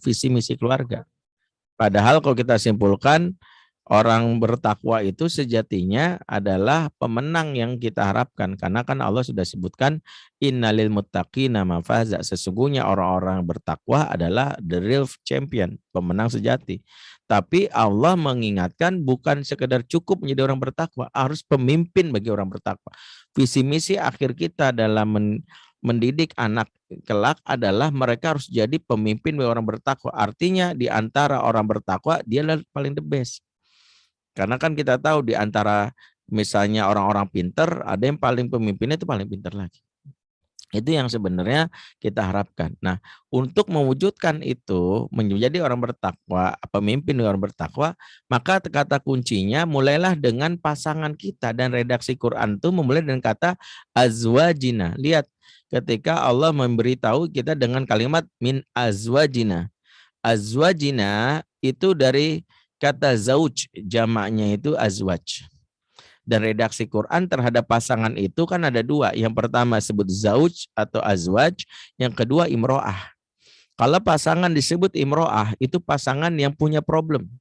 visi misi keluarga. Padahal kalau kita simpulkan, orang bertakwa itu sejatinya adalah pemenang yang kita harapkan. Karena kan Allah sudah sebutkan, innalil muttaqina mafaza. Sesungguhnya orang-orang bertakwa adalah the real champion, pemenang sejati. Tapi Allah mengingatkan bukan sekedar cukup menjadi orang bertakwa, harus pemimpin bagi orang bertakwa. Visi misi akhir kita dalam mendidik anak kelak adalah mereka harus jadi pemimpin bagi orang bertakwa. Artinya di antara orang bertakwa dia adalah paling the best. Karena kan kita tahu di antara misalnya orang-orang pinter ada yang paling pemimpinnya itu paling pinter lagi. Itu yang sebenarnya kita harapkan. Nah, untuk mewujudkan itu menjadi orang bertakwa, pemimpin orang bertakwa, maka kata kuncinya mulailah dengan pasangan kita, dan redaksi Quran itu memulai dengan kata azwajina. Lihat ketika Allah memberitahu kita dengan kalimat min azwajina. Azwajina itu dari kata zauj, jamaknya itu azwaj. Dan redaksi Quran terhadap pasangan itu kan ada dua. Yang pertama sebut zauj atau azwaj, yang kedua imro'ah. Kalau pasangan disebut imro'ah, itu pasangan yang punya problem,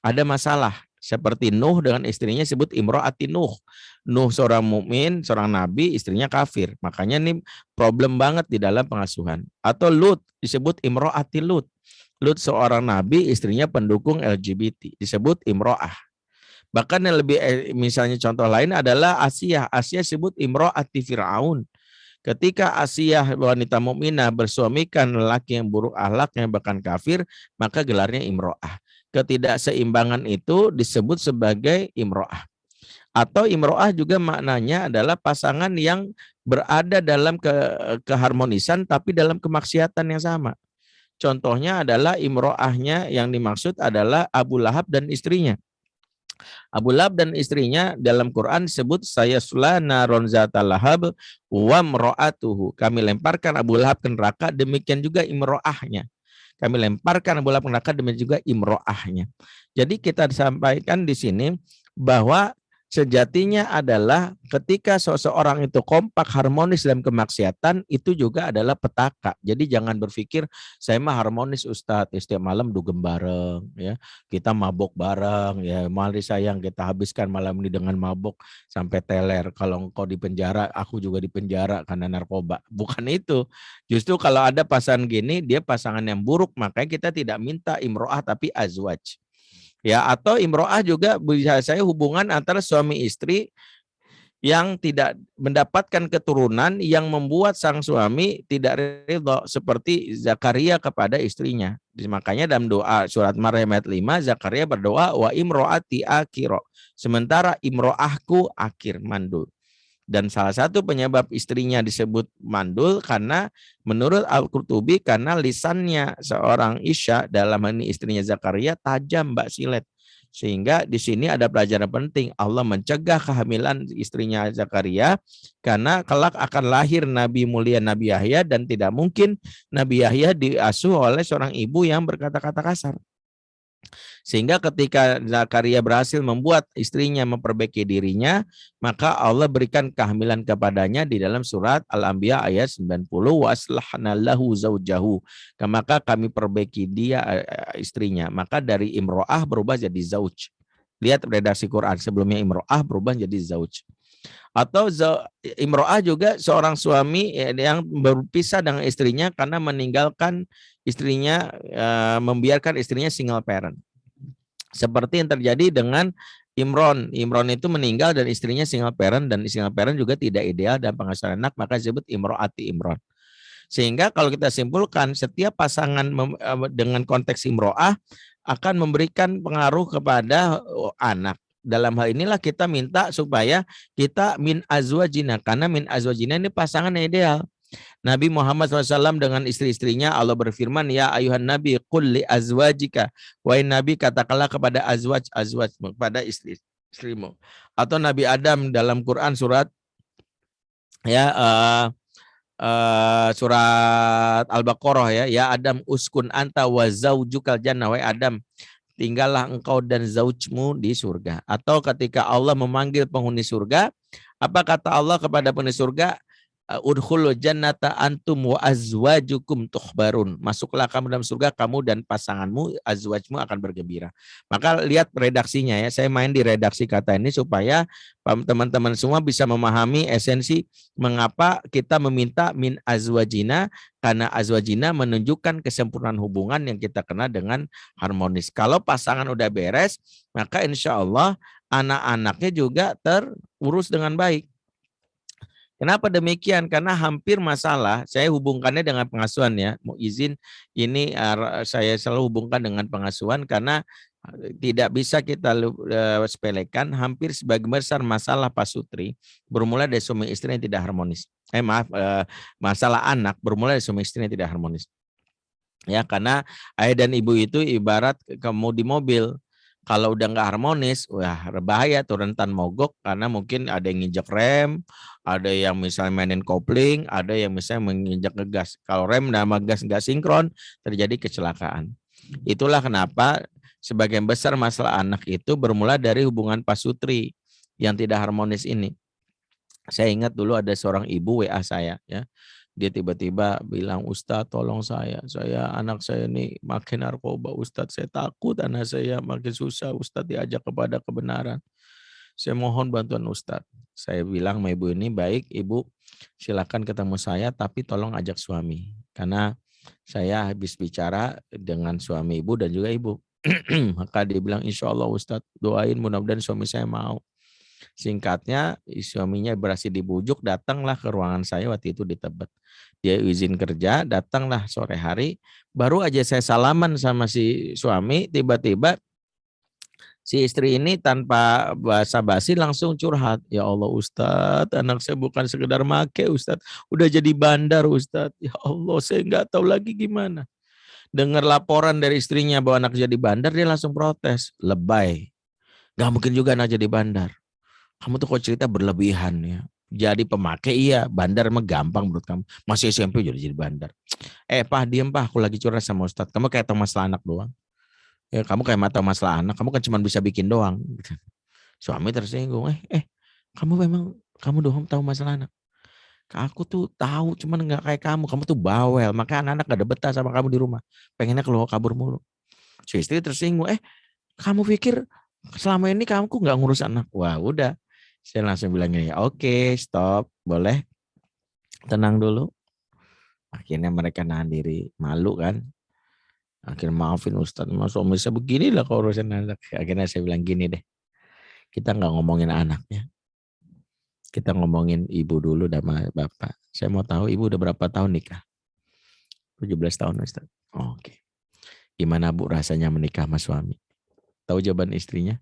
ada masalah. Seperti Nuh dengan istrinya disebut imro'ati Nuh. Nuh seorang mukmin, seorang nabi, istrinya kafir. Makanya ini problem banget di dalam pengasuhan. Atau Lut disebut imro'ati Lut. Lut seorang nabi, istrinya pendukung LGBT, disebut imro'ah. Bahkan yang lebih misalnya contoh lain adalah Asiyah. Asiyah disebut imro'ati Fir'aun. Ketika Asiyah wanita mukminah bersuamikan lelaki yang buruk akhlaknya bahkan kafir, maka gelarnya imro'ah. Ketidakseimbangan itu disebut sebagai imro'ah. Atau imro'ah juga maknanya adalah pasangan yang berada dalam keharmonisan tapi dalam kemaksiatan yang sama. Contohnya adalah imro'ahnya yang dimaksud adalah Abu Lahab dan istrinya. Abu Lahab dan istrinya dalam Quran disebut sayasla naron zata lahab wa mro'atuhu. Kami lemparkan Abu Lahab ke neraka, demikian juga imro'ahnya. Kami lemparkan Abu Lahab ke neraka, demikian juga imro'ahnya. Jadi kita sampaikan di sini bahwa sejatinya adalah ketika seseorang itu kompak harmonis dalam kemaksiatan, itu juga adalah petaka. Jadi jangan berpikir saya mah harmonis Ustadz, setiap malam dugem bareng ya. Kita mabok bareng ya, mari sayang kita habiskan malam ini dengan mabok sampai teler. Kalau engkau di penjara, aku juga di penjara karena narkoba. Bukan itu. Justru kalau ada pasangan gini, dia pasangan yang buruk, makanya kita tidak minta imro'ah tapi azwaj. Ya, atau imro'ah juga bisa saya hubungan antara suami istri yang tidak mendapatkan keturunan yang membuat sang suami tidak ridho, seperti Zakaria kepada istrinya. Makanya dalam doa surat Maryam ayat 5, Zakaria berdoa wa imro'ati akiro. Sementara imro'ahku akhir, mandul. Dan salah satu penyebab istrinya disebut mandul karena menurut Al-Qurtubi karena lisannya seorang Isya, dalam ini istrinya Zakaria, tajam, Mbak Silet. Sehingga di sini ada pelajaran penting. Allah mencegah kehamilan istrinya Zakaria karena kelak akan lahir Nabi mulia Nabi Yahya, dan tidak mungkin Nabi Yahya diasuh oleh seorang ibu yang berkata-kata kasar. Sehingga ketika Zakaria berhasil membuat istrinya memperbaiki dirinya, maka Allah berikan kehamilan kepadanya di dalam surat Al-Anbiya ayat 90, waslahna lahu zaujahu. Maka kami perbaiki dia istrinya. Maka dari imro'ah berubah jadi zauj. Lihat redaksi Quran, sebelumnya imro'ah berubah jadi zauj. Atau imro'ah juga seorang suami yang berpisah dengan istrinya karena meninggalkan istrinya, membiarkan istrinya single parent. Seperti yang terjadi dengan Imron. Imron itu meninggal dan istrinya single parent, dan single parent juga tidak ideal dan pengasuhan anak, maka disebut imro'ati Imron. Sehingga kalau kita simpulkan, setiap pasangan dengan konteks imro'ah akan memberikan pengaruh kepada anak. Dalam hal inilah kita minta supaya kita min azwajina, karena min azwajina ini pasangan yang ideal. Nabi Muhammad SAW dengan istri-istrinya, Allah berfirman, ya ayuhan nabi qul li azwajika, wahai nabi katakanlah kepada azwaj kepada istri-istrimu. Atau Nabi Adam dalam Quran surat surat Al-Baqarah ya Adam uskun anta wa zaujukal jannah, wahai Adam tinggallah engkau dan zaujmu di surga. Atau ketika Allah memanggil penghuni surga, apa kata Allah kepada penghuni surga? Udkhulul jannata antum wa azwajukum tukhbarun. Masuklah kamu dalam surga, kamu dan pasanganmu, azwajmu akan bergembira. Maka lihat redaksinya ya. Saya main di redaksi kata ini supaya teman-teman semua bisa memahami esensi mengapa kita meminta min azwajina, karena azwajina menunjukkan kesempurnaan hubungan yang kita kenal dengan harmonis. Kalau pasangan udah beres, maka insya Allah anak-anaknya juga terurus dengan baik. Kenapa demikian? Karena hampir masalah, saya hubungkannya dengan pengasuhan ya. Mau izin, ini saya selalu hubungkan dengan pengasuhan karena tidak bisa kita sepelekan. Hampir sebagian besar masalah pasutri bermula dari suami istri yang tidak harmonis. Masalah anak bermula dari suami istri yang tidak harmonis. Ya, karena ayah dan ibu itu ibarat kamu di mobil. Kalau udah nggak harmonis, wah bahaya tuh, rentan mogok karena mungkin ada yang nginjek rem, ada yang misalnya mainin kopling, ada yang misalnya menginjak ngegas. Kalau rem sama gas nggak sinkron, terjadi kecelakaan. Itulah kenapa sebagian besar masalah anak itu bermula dari hubungan pasutri yang tidak harmonis ini. Saya ingat dulu ada seorang ibu WA saya ya. Dia tiba-tiba bilang, Ustadz tolong saya anak saya ini makin narkoba Ustadz, saya takut anak saya makin susah Ustadz diajak kepada kebenaran. Saya mohon bantuan Ustadz. Saya bilang sama ibu ini, baik ibu silakan ketemu saya tapi tolong ajak suami. Karena saya habis bicara dengan suami ibu dan juga ibu. Maka dia bilang, insya Allah Ustadz doain mudah-mudahan suami saya mau. Singkatnya, suaminya berhasil dibujuk, datanglah ke ruangan saya waktu itu di Tebet. Dia izin kerja, datanglah sore hari, baru aja saya salaman sama si suami, tiba-tiba si istri ini tanpa basa-basi langsung curhat. Ya Allah Ustadz, anak saya bukan sekedar make Ustadz, udah jadi bandar Ustadz. Ya Allah, saya nggak tahu lagi gimana. Dengar laporan dari istrinya bahwa anak jadi bandar, dia langsung protes. Lebay. Gak mungkin juga anak jadi bandar. Kamu tuh kok cerita berlebihan ya. Jadi pemakai iya, bandar mah gampang menurut kamu. Masih SMP jadi bandar. Pak diem Pak, aku lagi curhat sama Ustadz. Kamu kayak tahu masalah anak doang. Ya kamu kayak tahu masalah anak, kamu kan cuma bisa bikin doang. Suami tersinggung. Kamu doang tahu masalah anak. Aku tuh tahu, cuman nggak kayak kamu. Kamu tuh bawel, maka anak-anak gak ada betah sama kamu di rumah. Pengennya keluar kabur mulu. Si istri tersinggung. Kamu pikir selama ini kamu nggak ngurus anak? Wah udah. Saya langsung bilang gini, oke, stop, boleh tenang dulu. Akhirnya mereka nahan diri, malu kan. Akhirnya maafin Ustadz, suami saya beginilah kalau urusan anak. Akhirnya saya bilang gini deh, kita nggak ngomongin anaknya. Kita ngomongin ibu dulu sama bapak. Saya mau tahu ibu udah berapa tahun nikah? 17 tahun Ustadz. Oke. Gimana Bu rasanya menikah sama suami? Tahu jawaban istrinya?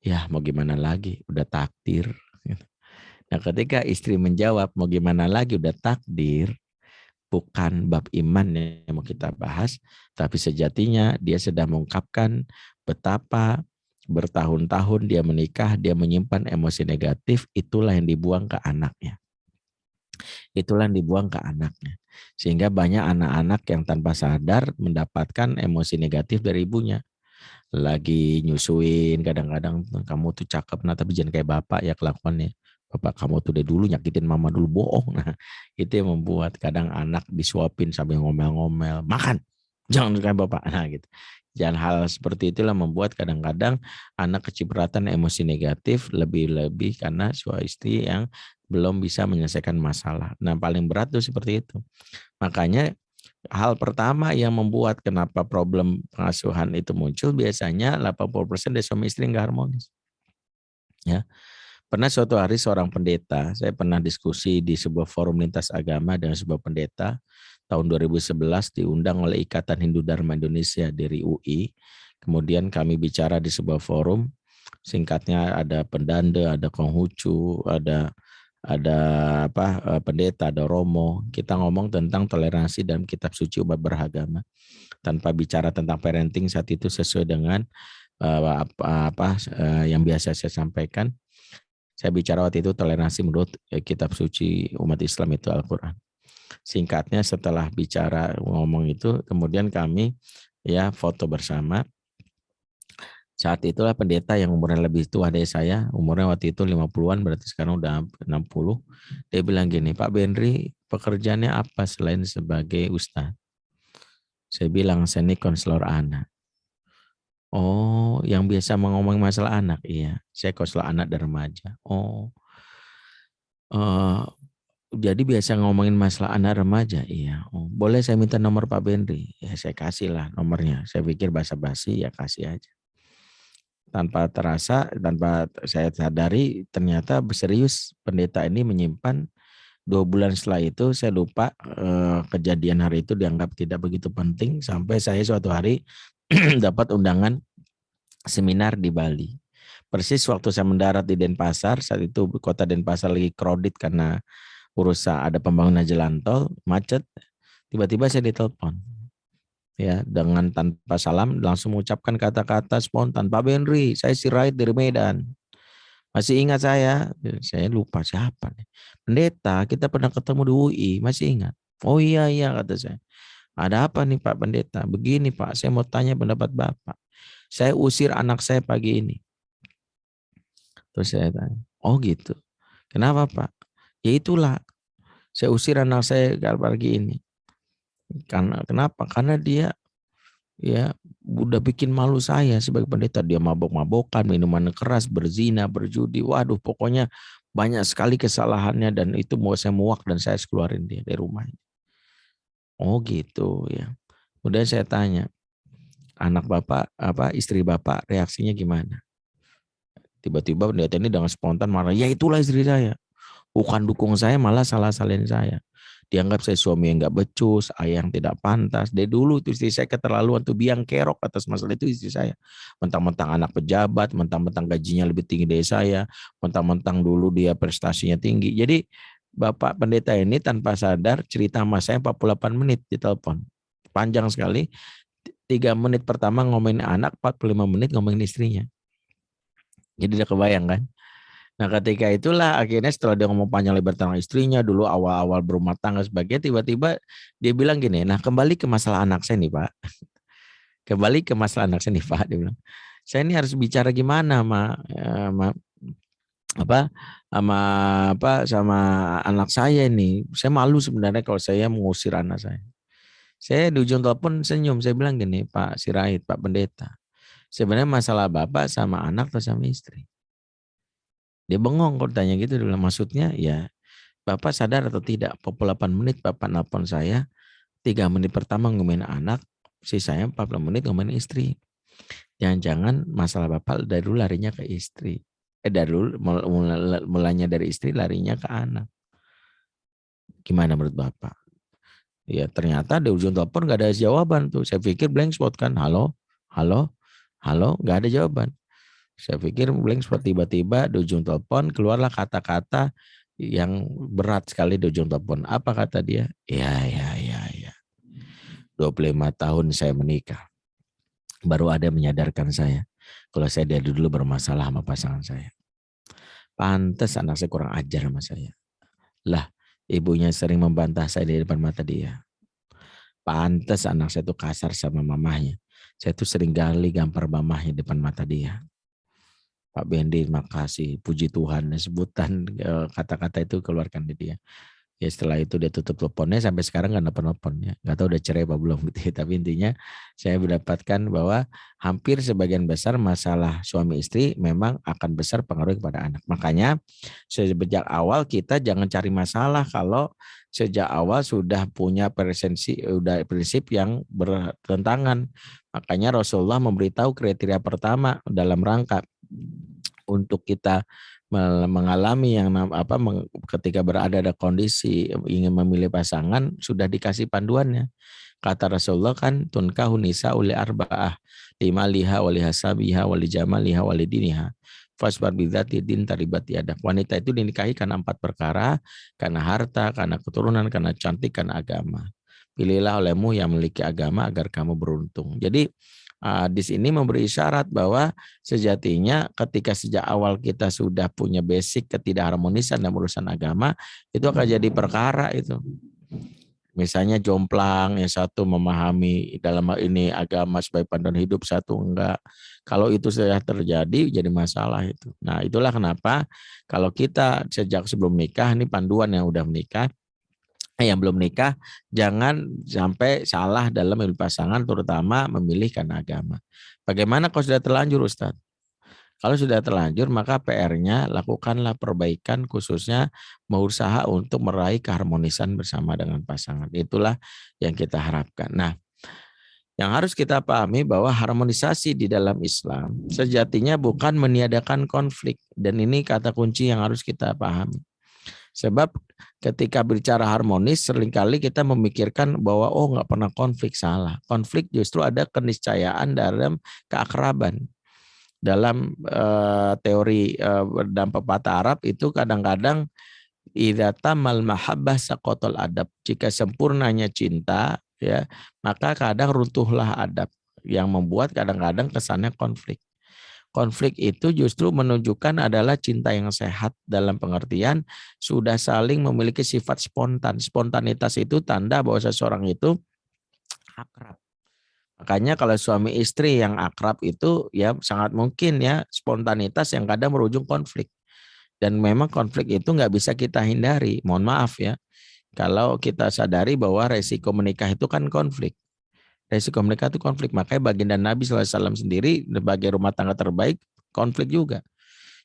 Ya mau gimana lagi, udah takdir. Nah ketika istri menjawab mau gimana lagi udah takdir, bukan bab iman yang mau kita bahas, tapi sejatinya dia sedang mengungkapkan betapa bertahun-tahun dia menikah, dia menyimpan emosi negatif, itulah yang dibuang ke anaknya. Itulah yang dibuang ke anaknya. Sehingga banyak anak-anak yang tanpa sadar mendapatkan emosi negatif dari ibunya. Lagi nyusuin, kadang-kadang kamu tuh cakep, nah tapi jangan kayak bapak ya kelakuannya. Bapak kamu tuh dari dulu nyakitin mama dulu, bohong. Nah itu yang membuat kadang anak disuapin sambil ngomel-ngomel, makan, jangan kayak bapak. Nah gitu. Jangan hal seperti itulah membuat kadang-kadang anak kecipratan emosi negatif lebih-lebih karena suami istri yang belum bisa menyelesaikan masalah. Nah paling berat tuh seperti itu. Makanya hal pertama yang membuat kenapa problem pengasuhan itu muncul biasanya 80% dari suami istri nggak harmonis. Ya. Pernah suatu hari seorang pendeta, saya pernah diskusi di sebuah forum lintas agama dengan sebuah pendeta tahun 2011 diundang oleh Ikatan Hindu Dharma Indonesia dari UI. Kemudian kami bicara di sebuah forum, singkatnya ada pendanda, ada Konghucu, ada pendeta, ada romo. Kita ngomong tentang toleransi dalam kitab suci umat beragama tanpa bicara tentang parenting saat itu sesuai dengan yang biasa saya sampaikan. Saya bicara waktu itu toleransi menurut kitab suci umat Islam itu Al-Quran. Singkatnya setelah bicara ngomong itu, kemudian kami ya foto bersama. Saat itulah pendeta yang umurnya lebih tua dari saya, umurnya waktu itu 50-an, berarti sekarang udah 60. Dia bilang gini, Pak Benri, pekerjaannya apa selain sebagai ustadz? Saya bilang, saya ini konselor anak. Oh, yang biasa ngomong masalah anak? Iya, saya konselor anak dan remaja. Oh, eh, jadi biasa ngomongin masalah anak remaja? Iya. Oh, boleh saya minta nomor Pak Benri? Ya, saya kasih lah nomornya. Saya pikir basa-basi, ya kasih aja. Tanpa terasa, tanpa saya sadari, ternyata serius pendeta ini menyimpan. 2 bulan setelah itu saya lupa, kejadian hari itu dianggap tidak begitu penting sampai saya suatu hari dapat undangan seminar di Bali. Persis waktu saya mendarat di Denpasar, saat itu kota Denpasar lagi crowded karena urusan ada pembangunan jalan tol, macet. Tiba-tiba saya ditelepon. Ya, dengan tanpa salam langsung mengucapkan kata-kata spontan, Pak Benri, saya si Raid dari Medan. Masih ingat saya lupa siapa nih. Pendeta, kita pernah ketemu di UI, masih ingat? Oh iya, iya kata saya. Ada apa nih Pak Pendeta? Begini Pak, saya mau tanya pendapat Bapak. Saya usir anak saya pagi ini. Terus saya tanya, oh gitu. Kenapa Pak? Ya itulah, saya usir anak saya pagi ini. Karena kenapa? Karena dia ya udah bikin malu saya sebagai pendeta. Dia mabok-mabokan, minuman keras, berzina, berjudi. Waduh, pokoknya banyak sekali kesalahannya dan itu mau saya muak dan saya keluarin dia dari rumahnya. Oh gitu ya. Kemudian saya tanya, anak Bapak, istri Bapak reaksinya gimana? Tiba-tiba pendeta ini dengan spontan marah, ya itulah istri saya. Bukan dukung saya, malah salah-salahin saya. Dianggap saya suami yang gak becus, ayah yang tidak pantas. Dari dulu itu istri saya keterlaluan tuh, biang kerok atas masalah itu istri saya. Mentang-mentang anak pejabat, mentang-mentang gajinya lebih tinggi dari saya, mentang-mentang dulu dia prestasinya tinggi. Jadi Bapak pendeta ini tanpa sadar cerita sama saya 48 menit di telepon. Panjang sekali. 3 menit pertama ngomongin anak, 45 menit ngomongin istrinya. Jadi udah kebayang kan? Nah ketika itulah akhirnya setelah dia ngomong panjang lebar tentang istrinya dulu awal-awal berumah tangga sebagainya, tiba-tiba dia bilang gini, nah kembali ke masalah anak saya nih Pak. Kembali ke masalah anak saya nih Pak, dia bilang. Saya ini harus bicara gimana sama apa sama sama anak saya ini. Saya malu sebenarnya kalau saya mengusir anak saya. Saya di ujung telepon senyum, saya bilang gini, Pak Sirait, Pak Pendeta. Sebenarnya masalah Bapak sama anak atau sama istri? Dia bengong kalau tanya gitu, dia bilang maksudnya ya Bapak sadar atau tidak, 48 menit Bapak nelpon saya, 3 menit pertama ngomongin anak, sisanya 40 menit ngomongin istri. Jangan-jangan masalah Bapak dari dulu larinya ke istri. Dari dulu mulanya dari istri larinya ke anak. Gimana menurut Bapak? Ya ternyata di ujung telepon gak ada jawaban tuh. Saya pikir blank spot kan, halo, halo, halo, gak ada jawaban. Saya pikir blank spot, tiba-tiba di ujung telepon keluarlah kata-kata yang berat sekali di ujung telepon. Apa kata dia? Ya. 25 tahun saya menikah. Baru ada yang menyadarkan saya kalau saya dari dulu bermasalah sama pasangan saya. Pantes anak saya kurang ajar sama saya. Lah, ibunya sering membantah saya di depan mata dia. Pantes anak saya tuh kasar sama mamahnya. Saya tuh sering gali gampar mamahnya di depan mata dia. Pak Bendi, makasih, puji Tuhan, sebutan kata-kata itu keluarkan di dia. Ya setelah itu dia tutup teleponnya, sampai sekarang nggak nelpon ya, nggak tahu udah cerai apa belum gitu. Tapi intinya saya mendapatkan bahwa hampir sebagian besar masalah suami istri memang akan besar pengaruh kepada anak. Makanya sejak awal kita jangan cari masalah kalau sejak awal sudah punya prinsip yang bertentangan. Makanya Rasulullah memberitahu kriteria pertama dalam rangka untuk kita mengalami yang ketika berada ada kondisi ingin memilih pasangan sudah dikasih panduannya. Kata Rasulullah kan tunkahu nisa uli arba'ah limaliha walihasabiha walijamaliha walidiniha fasbar bidzati din taribat yadak. Wanita itu dinikahi karena 4 perkara, karena harta, karena keturunan, karena cantik, karena agama. Pilihlah olehmu yang memiliki agama agar kamu beruntung. Jadi hadis ini memberi isyarat bahwa sejatinya ketika sejak awal kita sudah punya basic ketidakharmonisan dalam urusan agama, itu akan jadi perkara itu. Misalnya jomplang, yang satu memahami dalam hal ini agama sebagai panduan hidup, satu enggak. Kalau itu sudah terjadi, jadi masalah itu. Nah, itulah kenapa kalau kita sejak sebelum nikah, ini panduan yang udah menikah, yang belum nikah, jangan sampai salah dalam memilih pasangan, terutama memilih karena agama. Bagaimana kalau sudah terlanjur, Ustadz? Kalau sudah terlanjur, maka PR-nya lakukanlah perbaikan, khususnya berusaha untuk meraih keharmonisan bersama dengan pasangan. Itulah yang kita harapkan. Nah, yang harus kita pahami bahwa harmonisasi di dalam Islam sejatinya bukan meniadakan konflik. Dan ini kata kunci yang harus kita pahami. Sebab ketika bicara harmonis, seringkali kita memikirkan bahwa nggak pernah konflik, salah. Konflik justru ada keniscayaan dalam keakraban. Dalam teori dan pepatah Arab itu kadang-kadang idza tamal mahabbah saqatal adab. Jika sempurnanya cinta, ya, maka kadang runtuhlah adab, yang membuat kadang-kadang kesannya konflik. Konflik itu justru menunjukkan adalah cinta yang sehat dalam pengertian sudah saling memiliki sifat spontan. Spontanitas itu tanda bahwa seseorang itu akrab. Makanya kalau suami istri yang akrab itu ya sangat mungkin ya spontanitas yang kadang berujung konflik. Dan memang konflik itu nggak bisa kita hindari. Mohon maaf ya. Kalau kita sadari bahwa resiko menikah itu kan konflik. Resiko menikah itu konflik. Makanya baginda Nabi SAW sendiri sebagai rumah tangga terbaik konflik juga.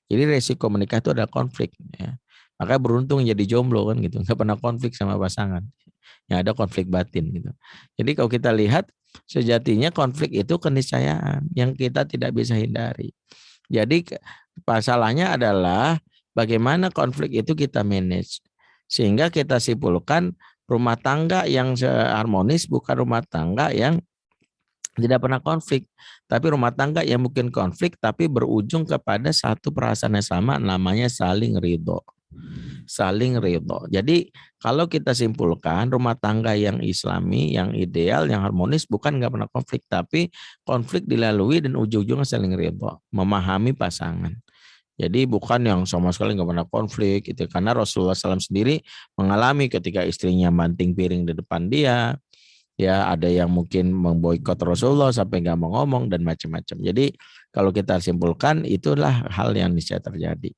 Jadi resiko menikah itu adalah konflik. Ya. Makanya beruntung jadi jomblo kan gitu. Nggak pernah konflik sama pasangan. Yang ada konflik batin gitu. Jadi kalau kita lihat sejatinya konflik itu keniscayaan yang kita tidak bisa hindari. Jadi masalahnya adalah bagaimana konflik itu kita manage. Sehingga kita simpulkan rumah tangga yang harmonis bukan rumah tangga yang tidak pernah konflik. Tapi rumah tangga yang mungkin konflik tapi berujung kepada satu perasaan yang sama, namanya saling ridho. Saling ridho. Jadi kalau kita simpulkan rumah tangga yang islami, yang ideal, yang harmonis bukan nggak pernah konflik, tapi konflik dilalui dan ujung-ujungnya saling ridho, memahami pasangan. Jadi bukan yang sama sekali nggak pernah konflik itu, karena Rasulullah SAW sendiri mengalami ketika istrinya banting piring di depan dia, ya ada yang mungkin memboikot Rasulullah sampai nggak mau ngomong dan macam-macam. Jadi kalau kita simpulkan itulah hal yang bisa terjadi.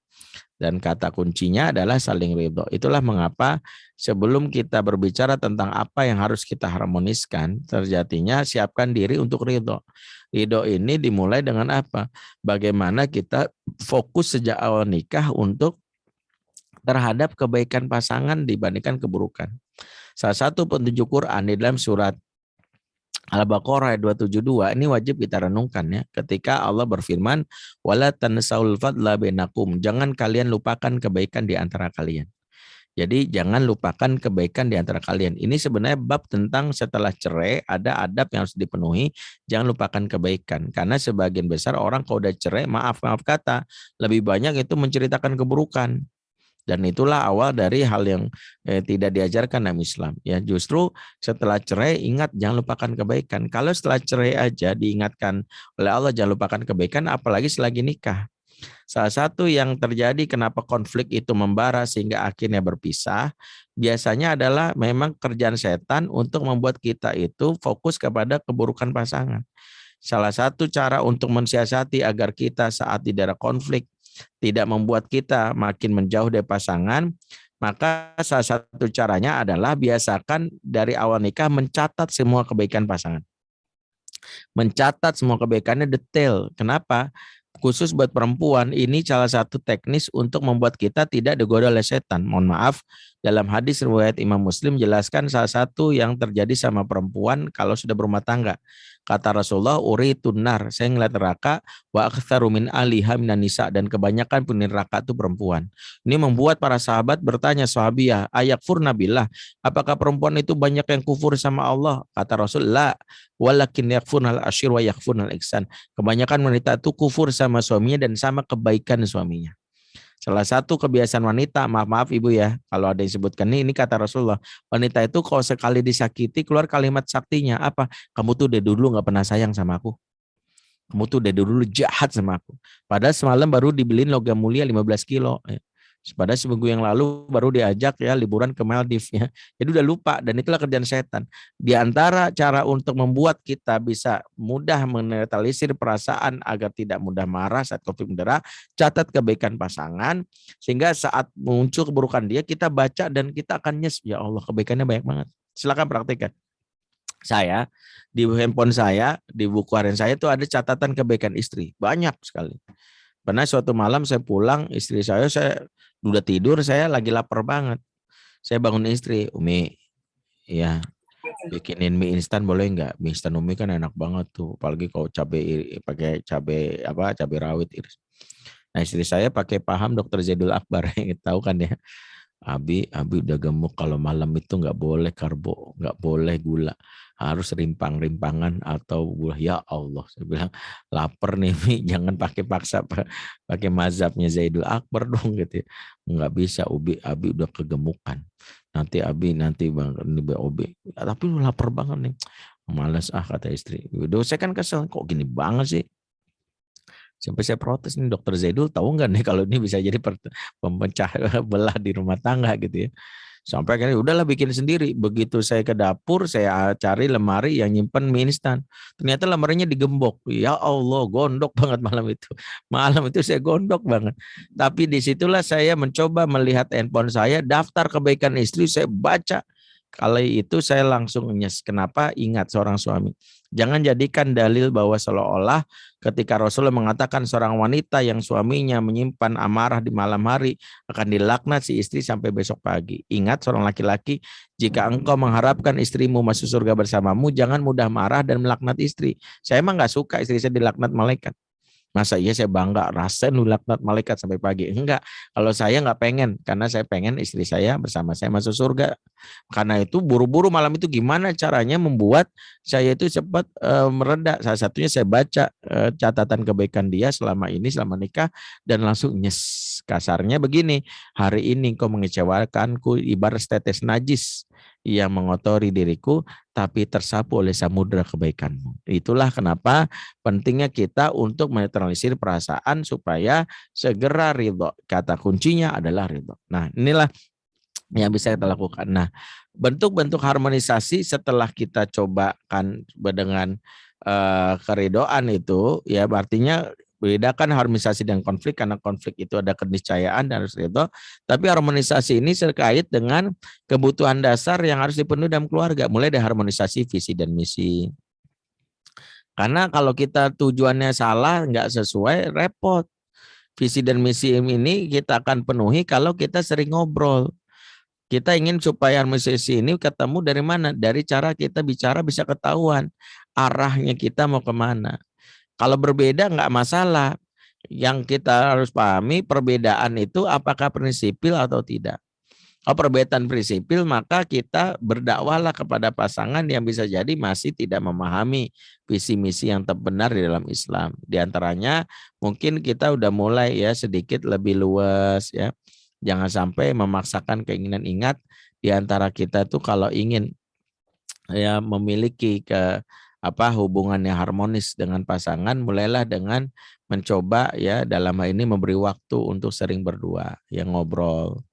Dan kata kuncinya adalah saling ridho. Itulah mengapa sebelum kita berbicara tentang apa yang harus kita harmoniskan, terjadinya siapkan diri untuk ridho. Ridho ini dimulai dengan apa? Bagaimana kita fokus sejak awal nikah untuk terhadap kebaikan pasangan dibandingkan keburukan. Salah satu petunjuk Quran di dalam surat Al-Baqarah ayat 272 ini wajib kita renungkan ya. Ketika Allah berfirman, "Wala tansaul fadla bainakum." Jangan kalian lupakan kebaikan di antara kalian. Jadi jangan lupakan kebaikan di antara kalian. Ini sebenarnya bab tentang setelah cerai ada adab yang harus dipenuhi. Jangan lupakan kebaikan. Karena sebagian besar orang kalau udah cerai, maaf kata, lebih banyak itu menceritakan keburukan. Dan itulah awal dari hal yang tidak diajarkan dalam Islam. Ya justru setelah cerai ingat jangan lupakan kebaikan. Kalau setelah cerai aja diingatkan oleh Allah jangan lupakan kebaikan, apalagi selagi nikah. Salah satu yang terjadi kenapa konflik itu membara sehingga akhirnya berpisah, biasanya adalah memang kerjaan setan untuk membuat kita itu fokus kepada keburukan pasangan. Salah satu cara untuk mensiasati agar kita saat di daerah konflik tidak membuat kita makin menjauh dari pasangan, maka salah satu caranya adalah biasakan dari awal nikah mencatat semua kebaikan pasangan. Mencatat semua kebaikannya detail. Kenapa? Khusus buat perempuan, ini salah satu teknis untuk membuat kita tidak digoda oleh setan. Mohon maaf, dalam hadis riwayat Imam Muslim jelaskan salah satu yang terjadi sama perempuan kalau sudah berumah tangga. Kata Rasulullah, uri tunar, saya ngeliat neraka, wa aktsaru min aliha minan nisa, dan kebanyakan penghuni neraka itu perempuan. Ini membuat para sahabat bertanya, sahabiyah, ayakfurna billah, apakah perempuan itu banyak yang kufur sama Allah? Kata Rasul, la, walakin yakfurnal asyir wa yakfurnal ihsan. Kebanyakan wanita itu kufur sama suaminya dan sama kebaikan suaminya. Salah satu kebiasaan wanita, maaf ibu ya, kalau ada yang sebutkan ini kata Rasulullah, wanita itu kalau sekali disakiti keluar kalimat saktinya apa? Kamu tuh dari dulu nggak pernah sayang sama aku. Kamu tuh dari dulu jahat sama aku. Padahal semalam baru dibeliin logam mulia 15 kilo. Pada seminggu yang lalu baru diajak ya liburan ke Maldives ya. Jadi udah lupa, dan itulah kerjaan setan. Di antara cara untuk membuat kita bisa mudah menetralisir perasaan agar tidak mudah marah saat konflik mendera, catat kebaikan pasangan sehingga saat muncul keburukan dia kita baca dan kita akan nyes, ya Allah kebaikannya banyak banget. Silakan praktikkan. Saya di handphone saya, di buku harian saya itu ada catatan kebaikan istri, banyak sekali. Pernah suatu malam saya pulang, istri saya udah tidur, saya lagi lapar banget. Saya bangun istri, Umi, ya bikinin mie instan boleh nggak? Mie instan Umi kan enak banget tuh, apalagi kalau pakai cabai apa cabai rawit iris. Nah istri saya pakai paham Dokter Zaidul Akbar, tahu kan ya. Abi udah gemuk, kalau malam itu nggak boleh karbo, nggak boleh gula, harus rimpang-rimpangan atau gula. Ya Allah, saya bilang lapar nih, Mi, jangan pakai paksa pakai mazhabnya Zaidul Akbar dong gitu. Nggak bisa, Abi udah kegemukan. Nanti bang ini Obi, tapi lapar banget nih. Malas kata istri. Udah saya kan kesel, kok gini banget sih. Sampai saya protes nih, Dokter Zaidul tahu nggak nih kalau ini bisa jadi pemecah belah di rumah tangga gitu ya. Sampai akhirnya udahlah bikin sendiri. Begitu saya ke dapur, saya cari lemari yang nyimpen mie instan. Ternyata lemarinya digembok. Ya Allah, gondok banget malam itu. Malam itu saya gondok banget. Tapi disitulah saya mencoba melihat handphone saya, daftar kebaikan istri, saya baca. Kali itu saya langsung nyes. Kenapa? Ingat seorang suami. Jangan jadikan dalil bahwa seolah-olah ketika Rasulullah mengatakan seorang wanita yang suaminya menyimpan amarah di malam hari akan dilaknat si istri sampai besok pagi. Ingat seorang laki-laki, jika engkau mengharapkan istrimu masuk surga bersamamu, jangan mudah marah dan melaknat istri. Saya emang nggak suka istri saya dilaknat malaikat. Masa iya saya bangga rasain lu laknat malaikat sampai pagi? Enggak. Kalau saya nggak pengen, karena saya pengen istri saya bersama saya masuk surga. Karena itu buru-buru malam itu gimana caranya membuat saya itu cepat mereda. Salah satunya saya baca catatan kebaikan dia selama ini, selama nikah, dan langsung nyes. Kasarnya begini, hari ini kau mengecewakanku ibarat tetes najis yang mengotori diriku, tapi tersapu oleh samudra kebaikanmu. Itulah kenapa pentingnya kita untuk menetralisir perasaan supaya segera ridho. Kata kuncinya adalah ridho. Nah inilah yang bisa kita lakukan. Nah bentuk-bentuk harmonisasi setelah kita cobakan dengan keridoan itu, ya artinya bedakan harmonisasi dan konflik, karena konflik itu ada keniscayaan dan harus ridho. Tapi harmonisasi ini terkait dengan kebutuhan dasar yang harus dipenuhi dalam keluarga, mulai dari harmonisasi visi dan misi. Karena kalau kita tujuannya salah, nggak sesuai, repot. Visi dan misi ini kita akan penuhi kalau kita sering ngobrol. Kita ingin supaya harmonisasi ini ketemu dari mana? Dari cara kita bicara bisa ketahuan arahnya kita mau kemana. Kalau berbeda nggak masalah. Yang kita harus pahami perbedaan itu apakah prinsipil atau tidak. Kalau perbedaan prinsipil, maka kita berdakwahlah kepada pasangan yang bisa jadi masih tidak memahami visi misi yang benar di dalam Islam. Di antaranya mungkin kita udah mulai ya sedikit lebih luas ya. Jangan sampai memaksakan keinginan. Ingat, di antara kita tuh kalau ingin ya memiliki hubungan yang harmonis dengan pasangan, mulailah dengan mencoba ya dalam hal ini memberi waktu untuk sering berdua, yang ngobrol.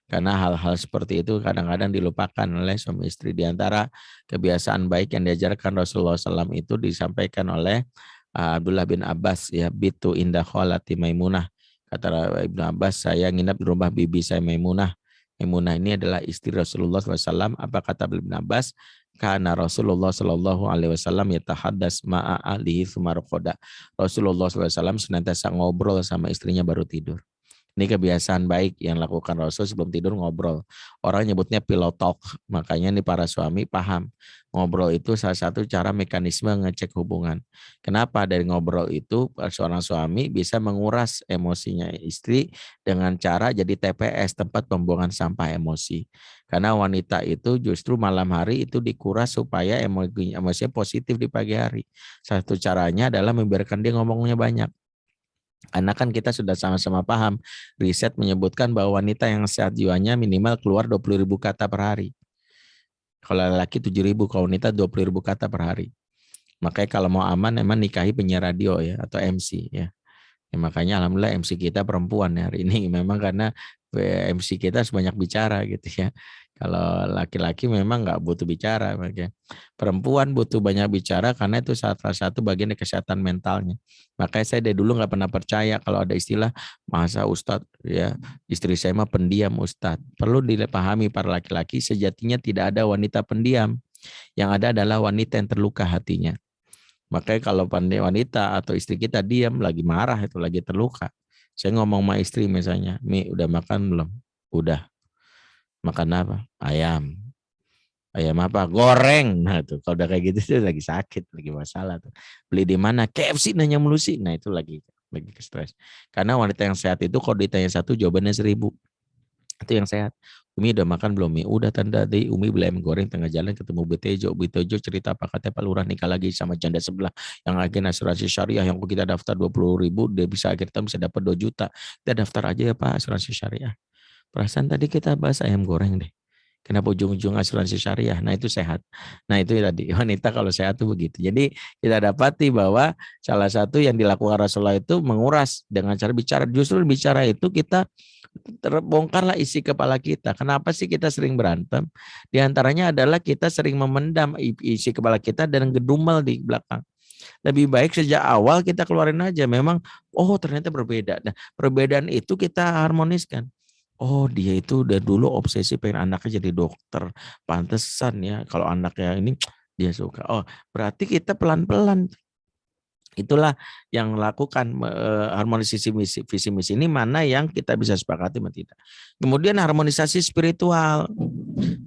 Karena hal-hal seperti itu kadang-kadang dilupakan oleh suami istri. Di antara kebiasaan baik yang diajarkan Rasulullah SAW itu disampaikan oleh Abdullah bin Abbas, ya, bitu indah kholati Maimunah. Kata Ibnu Abbas, saya nginap di rumah bibi saya Maimunah. Maimunah ini adalah istri Rasulullah SAW. Apa kata Ibnu Abbas? Karena Rasulullah SAW yatahaddas ma'a alihi sumarokoda. Rasulullah SAW senantiasa ngobrol sama istrinya baru tidur. Ini kebiasaan baik yang lakukan Rasul sebelum tidur ngobrol. Orang nyebutnya pillow talk. Makanya nih para suami paham. Ngobrol itu salah satu cara mekanisme ngecek hubungan. Kenapa? Dari ngobrol itu seorang suami bisa menguras emosinya istri dengan cara jadi TPS, tempat pembuangan sampah emosi. Karena wanita itu justru malam hari itu dikuras supaya emosinya positif di pagi hari. Satu caranya adalah membiarkan dia ngomongnya banyak. Karena kan kita sudah sama-sama paham, riset menyebutkan bahwa wanita yang sehat jiwanya minimal keluar 20.000 kata per hari. Kalau laki 7.000, kalau wanita 20.000 kata per hari. Makanya kalau mau aman emang nikahi penyiar radio ya atau MC ya. Makanya alhamdulillah MC kita perempuan ya hari ini, memang karena MC kita harus banyak bicara gitu ya. Kalau laki-laki memang nggak butuh bicara, makanya perempuan butuh banyak bicara karena itu salah satu bagian dari kesehatan mentalnya. Makanya saya dari dulu nggak pernah percaya kalau ada istilah masa Ustadz ya istri saya mah pendiam Ustadz. Perlu dipahami para laki-laki sejatinya tidak ada wanita pendiam. Yang ada adalah wanita yang terluka hatinya. Makanya kalau pandai wanita atau istri kita diam lagi marah itu lagi terluka. Saya ngomong sama istri misalnya, Mi udah makan belum? Udah. Makan apa? Ayam. Ayam apa? Goreng. Nah tuh kalau udah kayak gitu tuh lagi sakit, lagi masalah tuh. Beli di mana? KFC nanya mulu sih. Nah itu lagi ke stres. Karena wanita yang sehat itu kalau ditanya satu jawabannya 1000. Itu yang sehat. Umi udah makan belum? Mi? Udah tanda di Umi beli ayam goreng tengah jalan ketemu Betejo. Betejo cerita apa katanya Pak Lurah nikah lagi sama janda sebelah yang agen asuransi syariah yang kita daftar 20.000 dia bisa akhir tahun bisa dapat 2 juta. Kita daftar aja ya Pak asuransi syariah. Perasaan tadi kita bahas ayam goreng deh. Kenapa ujung-ujung asuransi syariah? Nah itu sehat. Nah itu tadi wanita kalau sehat tuh begitu. Jadi kita dapati bahwa salah satu yang dilakukan Rasulullah itu menguras dengan cara bicara. Justru bicara itu kita terbongkarlah isi kepala kita. Kenapa sih kita sering berantem? Di antaranya adalah kita sering memendam isi kepala kita dan gedumel di belakang. Lebih baik sejak awal kita keluarin aja. Memang, oh ternyata berbeda. Nah, perbedaan itu kita harmoniskan. Oh dia itu udah dulu obsesi pengen anaknya jadi dokter. Pantesan ya kalau anaknya ini dia suka. Oh berarti kita pelan-pelan. Itulah yang lakukan harmonisasi visi misi ini mana yang kita bisa sepakati atau tidak. Kemudian harmonisasi spiritual.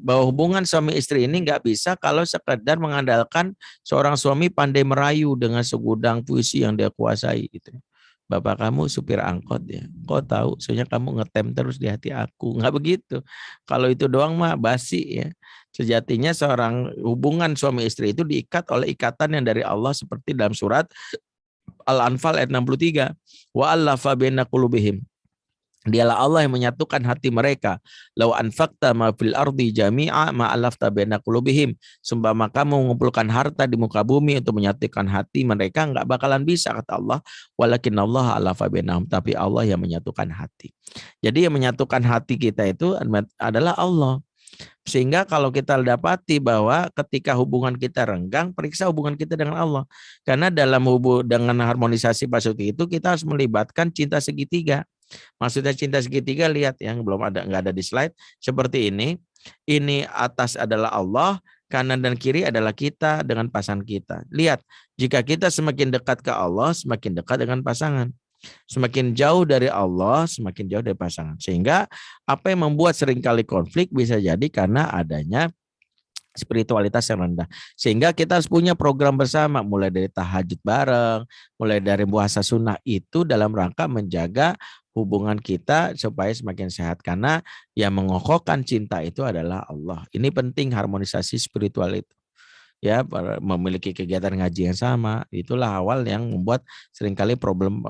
Bahwa hubungan suami istri ini nggak bisa kalau sekedar mengandalkan seorang suami pandai merayu dengan segudang puisi yang dia kuasai gitu. Bapak kamu supir angkot ya. Kok tahu? Soalnya kamu ngetem terus di hati aku. Nggak begitu. Kalau itu doang mah basi ya. Sejatinya seorang hubungan suami istri itu diikat oleh ikatan yang dari Allah seperti dalam surat Al-Anfal ayat 63. Wa allafa baina qulubihim. Dialah Allah yang menyatukan hati mereka. Lau anfaqta ma fil ardi jami'a ma alafta baina qulubihim. Sumpama kamu mengumpulkan harta di muka bumi untuk menyatukan hati mereka enggak bakalan bisa kata Allah. Walakin Allah alafa bainahum, tapi Allah yang menyatukan hati. Jadi yang menyatukan hati kita itu adalah Allah. Sehingga kalau kita dapati bahwa ketika hubungan kita renggang, periksa hubungan kita dengan Allah. Karena dalam dengan harmonisasi pasuki itu kita harus melibatkan cinta segitiga. Maksudnya cinta segitiga lihat yang belum ada nggak ada di slide seperti ini. Ini atas adalah Allah, kanan dan kiri adalah kita dengan pasangan kita. Lihat, jika kita semakin dekat ke Allah, semakin dekat dengan pasangan. Semakin jauh dari Allah, semakin jauh dari pasangan. Sehingga apa yang membuat seringkali konflik bisa jadi karena adanya spiritualitas yang rendah. Sehingga kita harus punya program bersama, mulai dari tahajud bareng, mulai dari puasa sunnah itu dalam rangka menjaga hubungan kita supaya semakin sehat. Karena yang mengokohkan cinta itu adalah Allah. Ini penting harmonisasi spiritual itu. Ya, memiliki kegiatan ngaji yang sama, itulah awal yang membuat seringkali problem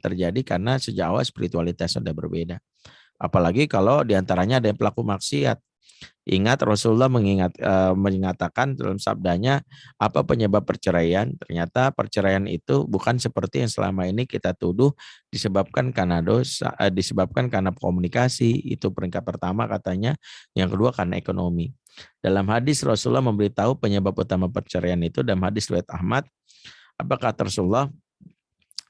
terjadi karena sejak awal spiritualitas sudah berbeda. Apalagi kalau diantaranya ada yang pelaku maksiat. Ingat Rasulullah mengatakan dalam sabdanya apa penyebab perceraian? Ternyata perceraian itu bukan seperti yang selama ini kita tuduh disebabkan karena dosa, disebabkan karena komunikasi. Itu peringkat pertama katanya. Yang kedua karena ekonomi. Dalam hadis Rasulullah memberitahu penyebab utama perceraian itu dalam hadis riwayat Ahmad. Apa kata Rasulullah?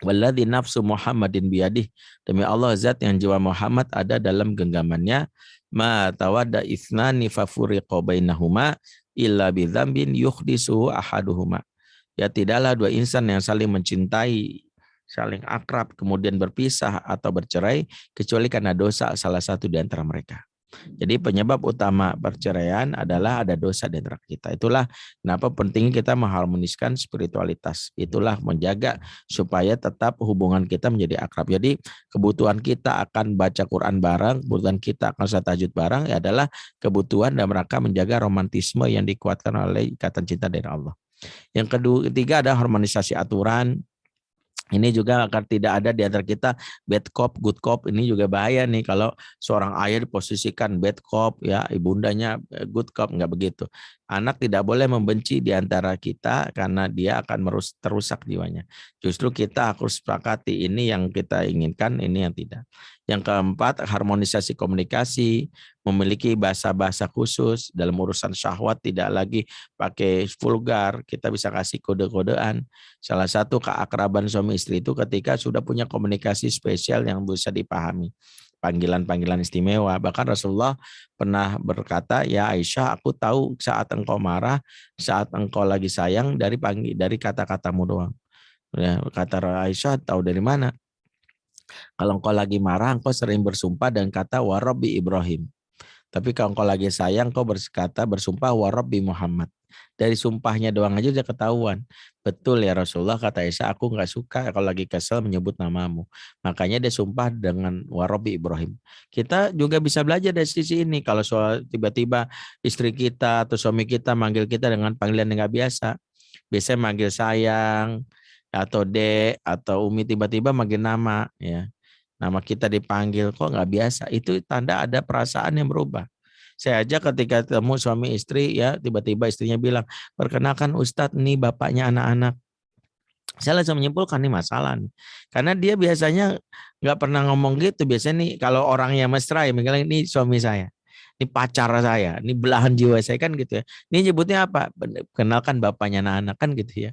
Walladzi nafsu Muhammadin biyadih, demi Allah zat yang jiwa Muhammad ada dalam genggamannya, ma tawadda ithnani fafuriqa bainahuma illa bidzambin yuhdisu ahaduhuma. Ya tidaklah dua insan yang saling mencintai, saling akrab kemudian berpisah atau bercerai kecuali karena dosa salah satu di antara mereka. Jadi penyebab utama perceraian adalah ada dosa di antara kita. Itulah kenapa pentingnya kita mengharmoniskan spiritualitas. Itulah menjaga supaya tetap hubungan kita menjadi akrab. Jadi kebutuhan kita akan baca Quran bareng, kebutuhan kita akan sholat tahajud bareng adalah kebutuhan dalam rangka menjaga romantisme yang dikuatkan oleh ikatan cinta dari Allah. Yang ketiga ada harmonisasi aturan. Ini juga akan tidak ada di antara kita bad cop, good cop. Ini juga bahaya nih kalau seorang ayah diposisikan bad cop, ya ibundanya good cop, nggak begitu. Anak tidak boleh membenci di antara kita karena dia akan terusak jiwanya. Justru kita harus sepakati ini yang kita inginkan, ini yang tidak. Yang keempat, harmonisasi komunikasi, memiliki bahasa-bahasa khusus dalam urusan syahwat, tidak lagi pakai vulgar, kita bisa kasih kode-kodean. Salah satu keakraban suami istri itu ketika sudah punya komunikasi spesial yang bisa dipahami. Panggilan-panggilan istimewa. Bahkan Rasulullah pernah berkata, ya Aisyah, aku tahu saat engkau marah, saat engkau lagi sayang dari kata-katamu doang. Ya, kata Aisyah, tahu dari mana? Kalau engkau lagi marah, engkau sering bersumpah dan kata Warabbi Ibrahim. Tapi kalau engkau lagi sayang, kau bersumpah Warabbi Muhammad. Dari sumpahnya doang aja udah ketahuan. Betul ya Rasulullah, kata Aisyah, aku nggak suka kalau lagi kesel menyebut namamu. Makanya dia sumpah dengan Warabbi Ibrahim. Kita juga bisa belajar dari sisi ini. Kalau tiba-tiba istri kita atau suami kita manggil kita dengan panggilan yang nggak biasa. Biasanya manggil sayang, atau dek, atau umi, tiba-tiba manggil nama. Ya, nama kita dipanggil kok nggak biasa, itu tanda ada perasaan yang berubah. Saya aja ketika ketemu suami istri, ya tiba-tiba istrinya bilang, perkenalkan Ustadz, nih bapaknya anak-anak. Saya langsung menyimpulkan nih masalah nih. Karena dia biasanya nggak pernah ngomong gitu. Biasanya nih kalau orang yang mesra ya, misalnya ini suami saya, ini pacar saya, ini belahan jiwa saya kan gitu ya. Ini nyebutnya apa? Kenalkan bapaknya anak-anak kan gitu ya.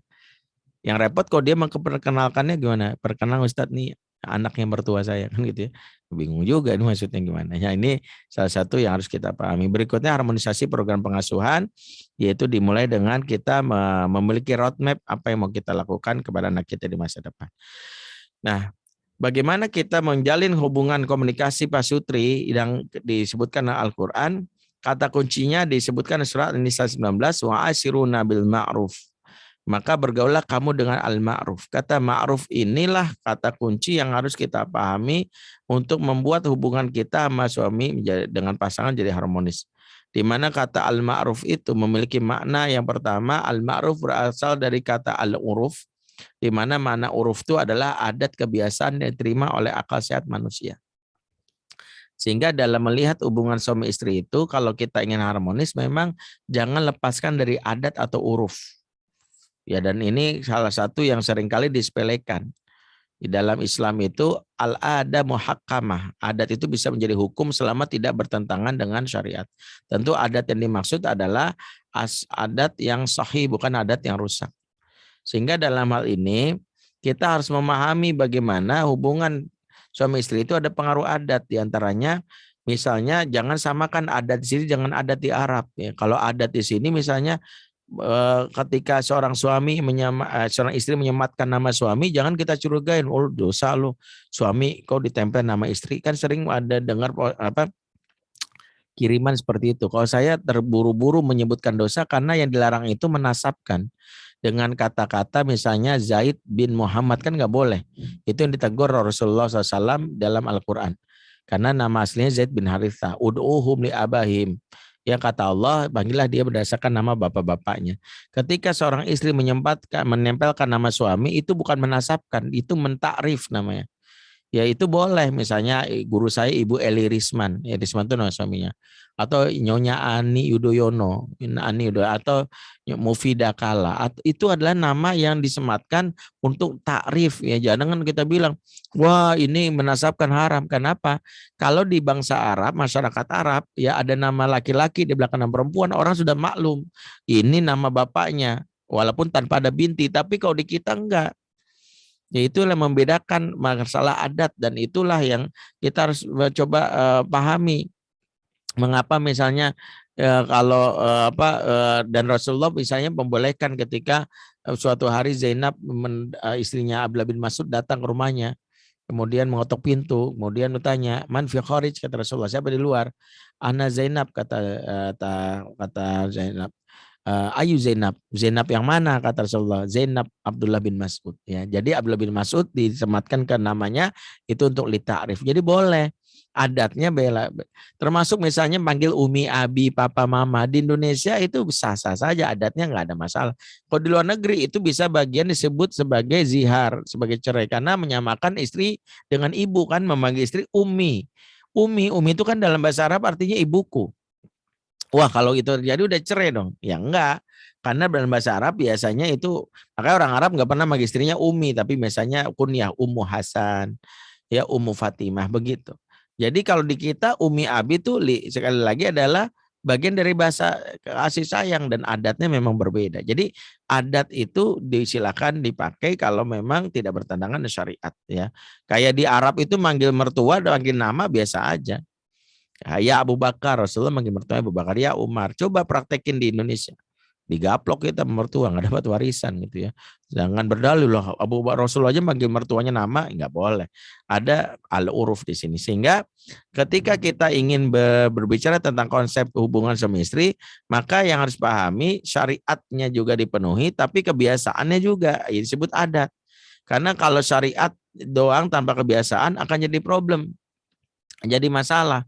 Yang repot kok dia memperkenalkannya gimana? Perkenal Ustadz nih anaknya mertua saya kan gitu ya. Bingung juga ini maksudnya gimana. Ya ini salah satu yang harus kita pahami. Berikutnya harmonisasi program pengasuhan, yaitu dimulai dengan kita memiliki roadmap apa yang mau kita lakukan kepada anak kita di masa depan. Nah, bagaimana kita menjalin hubungan komunikasi pasutri yang disebutkan dalam Al-Quran? Kata kuncinya disebutkan surat An-Nisa 19, wa asiruna bil ma'ruf. Maka bergaulah kamu dengan al-ma'ruf. Kata ma'ruf inilah kata kunci yang harus kita pahami untuk membuat hubungan kita sama suami dengan pasangan jadi harmonis. Di mana kata al-ma'ruf itu memiliki makna yang pertama, al-ma'ruf berasal dari kata al-uruf, di mana makna uruf itu adalah adat kebiasaan yang diterima oleh akal sehat manusia. Sehingga dalam melihat hubungan suami istri itu, kalau kita ingin harmonis, memang jangan lepaskan dari adat atau uruf. Ya, dan ini salah satu yang seringkali disepelekan. Di dalam Islam itu al-ada muhakkamah. Adat itu bisa menjadi hukum selama tidak bertentangan dengan syariat. Tentu adat yang dimaksud adalah adat yang sahih, bukan adat yang rusak. Sehingga dalam hal ini kita harus memahami bagaimana hubungan suami istri itu ada pengaruh adat. Di antaranya misalnya jangan samakan adat di sini dengan adat di Arab. Ya, kalau adat di sini misalnya ketika seorang seorang istri menyematkan nama suami, jangan kita curigain, oh dosa lo, suami kau ditempel nama istri. Kan sering ada dengar kiriman seperti itu. Kalau saya terburu-buru menyebutkan dosa karena yang dilarang itu menasabkan dengan kata-kata misalnya Zaid bin Muhammad, kan nggak boleh. Itu yang ditegur Rasulullah SAW dalam Al-Quran. Karena nama aslinya Zaid bin Harithah. Ud'uhum li abahim. Ya kata Allah, panggillah dia berdasarkan nama bapak-bapaknya. Ketika seorang istri menempelkan nama suami, itu bukan menasabkan, itu mentakrif namanya. Ya itu boleh, misalnya guru saya Ibu Eli Risman, ya Risman itu nama suaminya, atau Nyonya Ani Yudhoyono, atau Mufida Kala, itu adalah nama yang disematkan untuk takrif, ya jangan kita bilang wah ini menasabkan haram. Kenapa? Kalau di bangsa Arab, masyarakat Arab, ya ada nama laki-laki di belakang nama perempuan, orang sudah maklum ini nama bapaknya, walaupun tanpa ada binti. Tapi kalau di kita enggak. Ya itulah membedakan masalah adat, dan itulah yang kita harus coba pahami. Mengapa misalnya kalau dan Rasulullah misalnya membolehkan ketika suatu hari Zainab istrinya Abdullah bin Mas'ud datang ke rumahnya, kemudian mengetuk pintu, kemudian bertanya, man fi kharij, kata Rasulullah, siapa di luar? Ana Zainab, kata Zainab. Ayu Zainab. Zainab yang mana kata Rasulullah? Zainab Abdullah bin Mas'ud ya. Jadi Abdullah bin Mas'ud disematkan ke namanya itu untuk lita'rif. Jadi boleh adatnya bela. Termasuk misalnya panggil umi, abi, papa, mama. Di Indonesia itu sah-sah saja adatnya nggak ada masalah. Kalau di luar negeri itu bisa bagian disebut sebagai zihar, sebagai cerai karena menyamakan istri dengan ibu kan memanggil istri umi. Umi itu kan dalam bahasa Arab artinya ibuku. Wah kalau itu terjadi udah cerai dong. Ya enggak. Karena dalam bahasa Arab biasanya itu, makanya orang Arab nggak pernah manggil istrinya Umi, tapi misalnya kunyah Ummu Hasan, ya Ummu Fatimah begitu. Jadi kalau di kita Umi Abi itu sekali lagi adalah bagian dari bahasa kasih sayang dan adatnya memang berbeda. Jadi adat itu disilakan dipakai kalau memang tidak bertentangan dengan syariat ya. Kayak di Arab itu manggil mertua dan manggil nama biasa aja. Ya Abu Bakar, Rasulullah manggil mertua Abu Bakar, ya Umar. Coba praktekin di Indonesia. Digaplok kita mertua, nggak dapat warisan gitu ya. Jangan berdalil loh, Abu Bakar Rasulullah aja manggil mertuanya nama, nggak boleh. Ada al-uruf di sini. Sehingga ketika kita ingin berbicara tentang konsep hubungan suami istri, maka yang harus pahami syariatnya juga dipenuhi, tapi kebiasaannya juga ya disebut adat. Karena kalau syariat doang tanpa kebiasaan akan jadi problem, jadi masalah.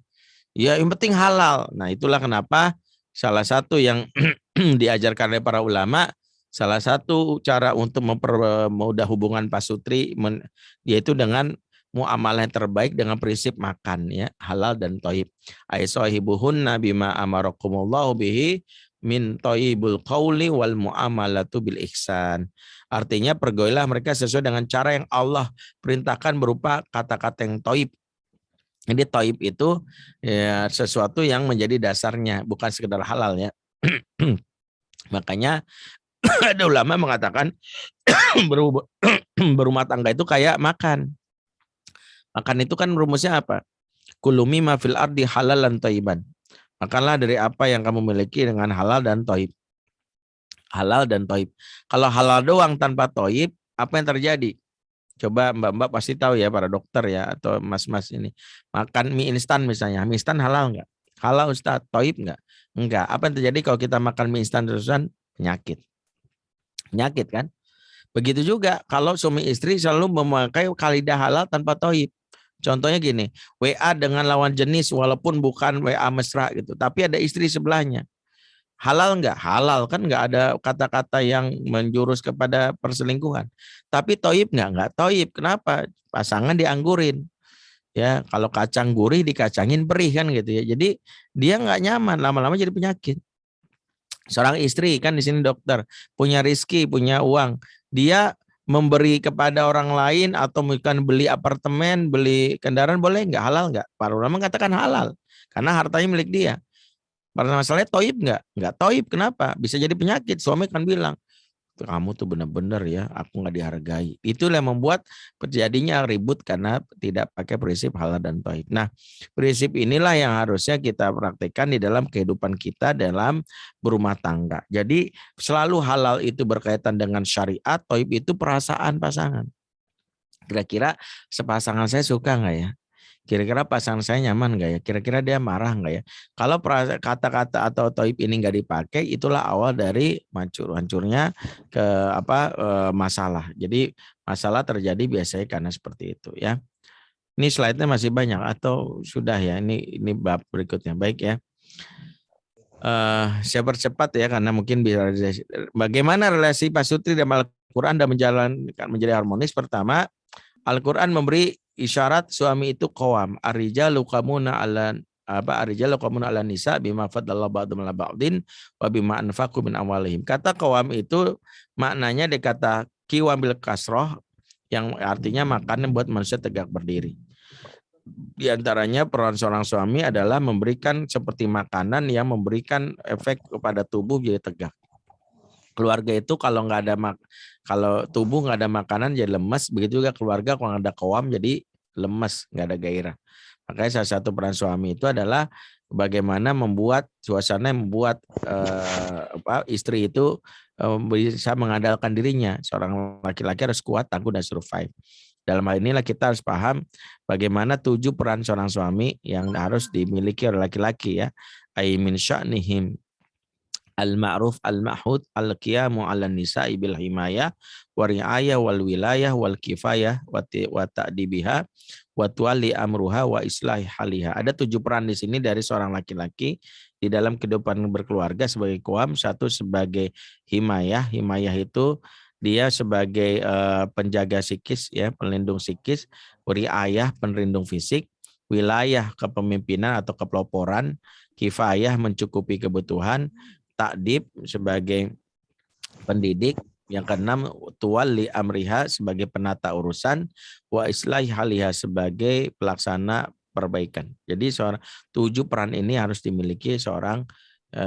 Ya, yang penting halal. Nah, itulah kenapa salah satu yang diajarkan oleh para ulama, salah satu cara untuk mempermudah hubungan pasutri yaitu dengan muamalah yang terbaik dengan prinsip makan ya, halal dan thayyib. Aisahibuhunna bima amarakumullahu bihi min thayyibul qauli wal muamalatu bil ihsan. Artinya pergaulilah mereka sesuai dengan cara yang Allah perintahkan berupa kata-kata yang thayyib. Jadi toib itu ya, sesuatu yang menjadi dasarnya, bukan sekedar halal ya. Makanya ada ulama mengatakan berumah tangga itu kayak makan. Makan itu kan rumusnya apa? Kulumi ma fil ardi halalan thayyiban. Makanlah dari apa yang kamu miliki dengan halal dan thayyib. Halal dan thayyib. Kalau halal doang tanpa thayyib, apa yang terjadi? Coba mbak-mbak pasti tahu ya, para dokter ya atau mas-mas ini. Makan mie instan misalnya. Mie instan halal nggak? Halal Ustaz, toib nggak? Enggak. Apa yang terjadi kalau kita makan mie instan terusan? Penyakit. Penyakit kan? Begitu juga kalau suami istri selalu memakai kalidah halal tanpa toib. Contohnya gini, WA dengan lawan jenis walaupun bukan WA mesra gitu. Tapi ada istri sebelahnya. Halal nggak? Halal kan, nggak ada kata-kata yang menjurus kepada perselingkuhan. Tapi toib nggak? Nggak toib. Kenapa? Pasangan dianggurin. Ya, kalau kacang gurih dikacangin perih kan gitu ya. Jadi dia nggak nyaman, lama-lama jadi penyakit. Seorang istri kan di sini dokter, punya rizki, punya uang. Dia memberi kepada orang lain atau mungkin beli apartemen, beli kendaraan boleh nggak? Halal nggak? Para ulama mengatakan halal karena hartanya milik dia. Pada masalahnya toib nggak? Nggak toib. Kenapa? Bisa jadi penyakit. Suami kan bilang, kamu tuh benar-benar ya, aku nggak dihargai. Itulah yang membuat terjadinya ribut karena tidak pakai prinsip halal dan toib. Nah, prinsip inilah yang harusnya kita praktekkan di dalam kehidupan kita dalam berumah tangga. Jadi selalu halal itu berkaitan dengan syariat, toib itu perasaan pasangan. Kira-kira sepasangan saya suka nggak ya? Kira-kira pasangan saya nyaman nggak ya? Kira-kira dia marah nggak ya? Kalau kata-kata atau toib ini nggak dipakai, itulah awal dari hancurnya ke masalah. Jadi masalah terjadi biasanya karena seperti itu ya. Ini slide-nya masih banyak atau sudah ya? Ini bab berikutnya. Baik ya. Saya percepat ya karena mungkin bisa. Bagaimana relasi pasutri dan Al-Quran dan menjadi harmonis? Pertama, Al-Quran memberi isyarat suami itu qawam. Ar-rijalu qamuna ala nisa bima faddala ba'dhum ala ba'din wa bima anfaqu min amwalihim. Kata qawam itu maknanya dikata qiwam bil kasroh yang artinya makanan buat manusia tegak berdiri. Di antaranya peran seorang suami adalah memberikan seperti makanan yang memberikan efek kepada tubuh jadi tegak. Keluarga itu kalau nggak ada kalau tubuh nggak ada makanan jadi lemas, begitu juga keluarga kalau nggak ada qawam jadi lemas, nggak ada gairah. Makanya salah satu peran suami itu adalah bagaimana membuat suasana, membuat istri itu bisa mengandalkan dirinya. Seorang laki-laki harus kuat, tangguh dan survive. Dalam hal inilah kita harus paham bagaimana 7 peran seorang suami yang harus dimiliki oleh laki-laki ya. Aimin sya'nihim al-ma'ruf al-ma'hud al-qiyamu 'alan nisa'i bil himayah wa ri'ayah wal wilayah wal kifayah wa ta'dibiha wa tuwalli amruha wa islahi haliha. Ada 7 peran di sini dari seorang laki-laki di dalam kehidupan berkeluarga sebagai qawam. Satu sebagai himayah. Himayah itu dia sebagai penjaga psikis ya, pelindung psikis, riayah penrindung fisik, wilayah kepemimpinan atau kepeloporan, kifayah mencukupi kebutuhan, takdib sebagai pendidik, yang keenam tuwalli amriha sebagai penata urusan, wa islahi haliha sebagai pelaksana perbaikan. Jadi 7 peran ini harus dimiliki seorang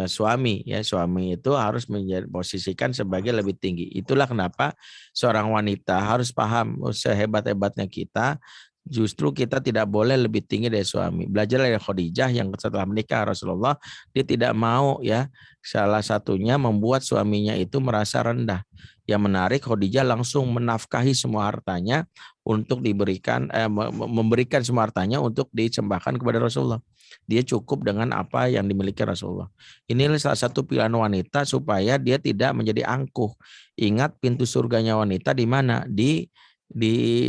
suami ya. Suami itu harus posisikan sebagai lebih tinggi. Itulah kenapa seorang wanita harus paham sehebat-hebatnya kita, justru kita tidak boleh lebih tinggi dari suami. Belajar dari Khadijah yang setelah menikah Rasulullah, dia tidak mau ya, salah satunya membuat suaminya itu merasa rendah. Yang menarik, Khadijah langsung menafkahi semua hartanya untuk diberikan, memberikan semua hartanya untuk disembahkan kepada Rasulullah. Dia cukup dengan apa yang dimiliki Rasulullah. Inilah salah satu pilihan wanita supaya dia tidak menjadi angkuh. Ingat, pintu surganya wanita di mana? Di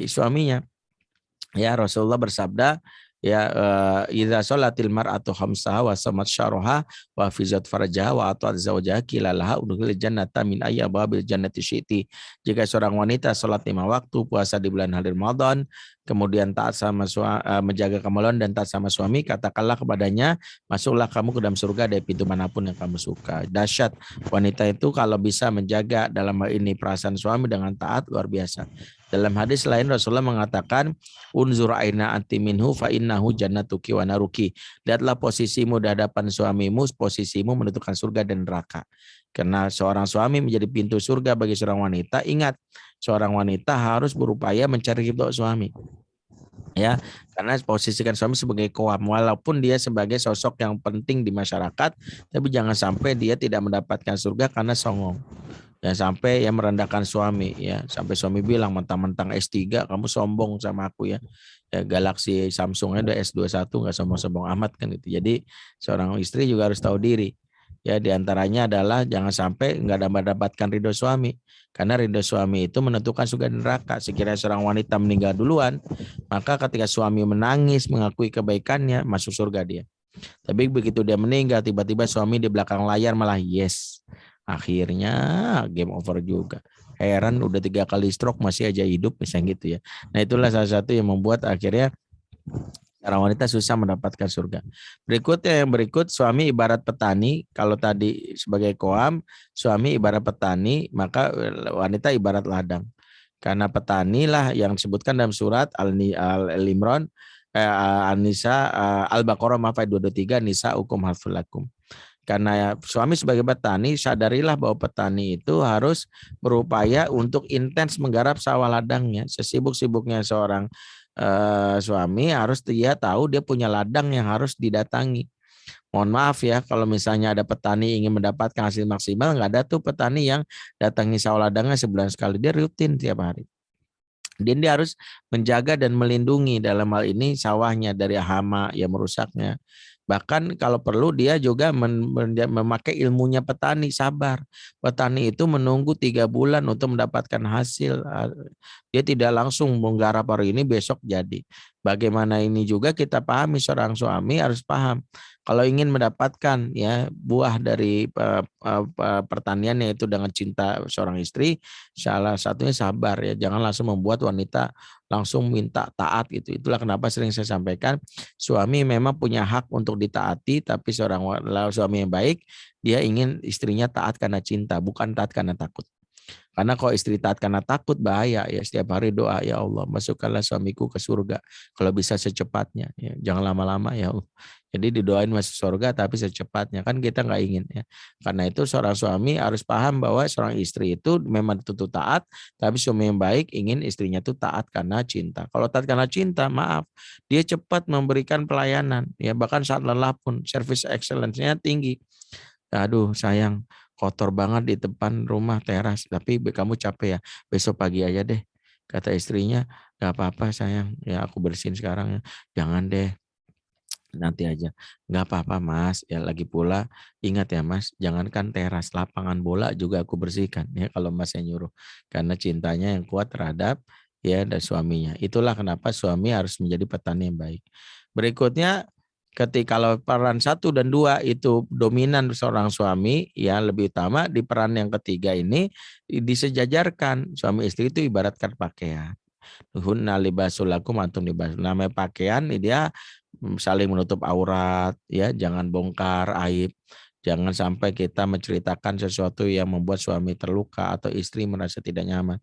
suaminya. Ya, Rasulullah bersabda, ya idza sholatil mar'atu khamsaha wa samat syaraha wa hafizat farjaha wa atat zawjaha kilalaha udkhilil jannata min ayyi abwabil jannati syi'ti. Jika seorang wanita salat 5 waktu, puasa di bulan Ramadan, kemudian taat sama menjaga kemaluan dan taat sama suami, katakanlah kepadanya, masuklah kamu ke dalam surga dari pintu manapun yang kamu suka. Dahsyat wanita itu kalau bisa menjaga dalam hal ini perasaan suami dengan taat, luar biasa. Dalam hadis lain Rasulullah mengatakan, unzur aina anti minhu fa innahu jannatuki wa naruki. Lihatlah posisimu di hadapan suamimu, posisimu menentukan surga dan neraka. Karena seorang suami menjadi pintu surga bagi seorang wanita. Ingat, seorang wanita harus berupaya mencari ridho suami. Ya, karena posisikan suami sebagai qawam, walaupun dia sebagai sosok yang penting di masyarakat, tapi jangan sampai dia tidak mendapatkan surga karena songong. Ya, sampai ya merendahkan suami ya, sampai suami bilang mentang-mentang S3 kamu sombong sama aku ya. Ya, Galaxy Samsungnya udah S21 nggak sombong-sombong amat kan gitu. Jadi seorang istri juga harus tahu diri. Ya, diantaranya adalah jangan sampai nggak mendapatkan ridho suami, karena ridho suami itu menentukan surga dan neraka. Sekiranya seorang wanita meninggal duluan, maka ketika suami menangis mengakui kebaikannya, masuk surga dia. Tapi begitu dia meninggal, tiba-tiba suami di belakang layar malah yes. Akhirnya game over juga. Heran udah 3 kali stroke masih aja hidup misalnya gitu ya. Nah, itulah salah satu yang membuat akhirnya seorang wanita susah mendapatkan surga. Berikutnya yang berikut, suami ibarat petani. Kalau tadi sebagai koam, suami ibarat petani, maka wanita ibarat ladang. Karena petani lah yang disebutkan dalam surat Al-Imran, An-Nisa, Al-Baqarah maaf 223, Nisa ukum harfulakum. Karena suami sebagai petani, sadarilah bahwa petani itu harus berupaya untuk intens menggarap sawah ladangnya. Sesibuk-sibuknya seorang suami, harus dia tahu dia punya ladang yang harus didatangi. Mohon maaf ya, kalau misalnya ada petani ingin mendapatkan hasil maksimal, nggak ada tuh petani yang datangi sawah ladangnya sebulan sekali. Dia rutin tiap hari. Dan dia harus menjaga dan melindungi dalam hal ini sawahnya dari hama yang merusaknya. Bahkan kalau perlu dia juga memakai ilmunya petani, sabar. Petani itu menunggu 3 bulan untuk mendapatkan hasil. Dia tidak langsung menggarap hari ini besok jadi. Bagaimana ini juga kita pahami, seorang suami harus paham. Kalau ingin mendapatkan ya buah dari pertanian, yaitu dengan cinta seorang istri, salah satunya sabar ya. Jangan langsung membuat wanita langsung minta taat gitu. Itulah kenapa sering saya sampaikan, suami memang punya hak untuk ditaati, tapi seorang suami yang baik, dia ingin istrinya taat karena cinta, bukan taat karena takut. Karena kalau istri taat karena takut bahaya ya, setiap hari doa, ya Allah masukkanlah suamiku ke surga kalau bisa secepatnya ya, jangan lama-lama ya Allah. Jadi didoain masuk surga tapi secepatnya, kan kita nggak ingin ya. Karena itu seorang suami harus paham bahwa seorang istri itu memang tuntut taat, tapi suami yang baik ingin istrinya itu taat karena cinta. Kalau taat karena cinta, maaf, dia cepat memberikan pelayanan ya, bahkan saat lelah pun service excellence-nya tinggi. Aduh sayang, kotor banget di depan rumah teras, tapi kamu capek ya, besok pagi aja deh. Kata istrinya, gak apa-apa sayang, ya aku bersihin sekarang ya. Jangan deh, nanti aja. Nggak apa-apa Mas, ya lagi pula ingat ya Mas, jangankan teras, lapangan bola juga aku bersihkan ya kalau Mas yang nyuruh. Karena cintanya yang kuat terhadap ya dan suaminya. Itulah kenapa suami harus menjadi petani yang baik. Berikutnya ketika kalau peran 1 dan 2 itu dominan seorang suami, ya lebih utama di peran yang ketiga ini disejajarkan. Suami istri itu ibaratkan pakaian. Hunna libasul lakum antum libasul. Namanya pakaian dia saling menutup aurat, ya jangan bongkar aib. Jangan sampai kita menceritakan sesuatu yang membuat suami terluka atau istri merasa tidak nyaman.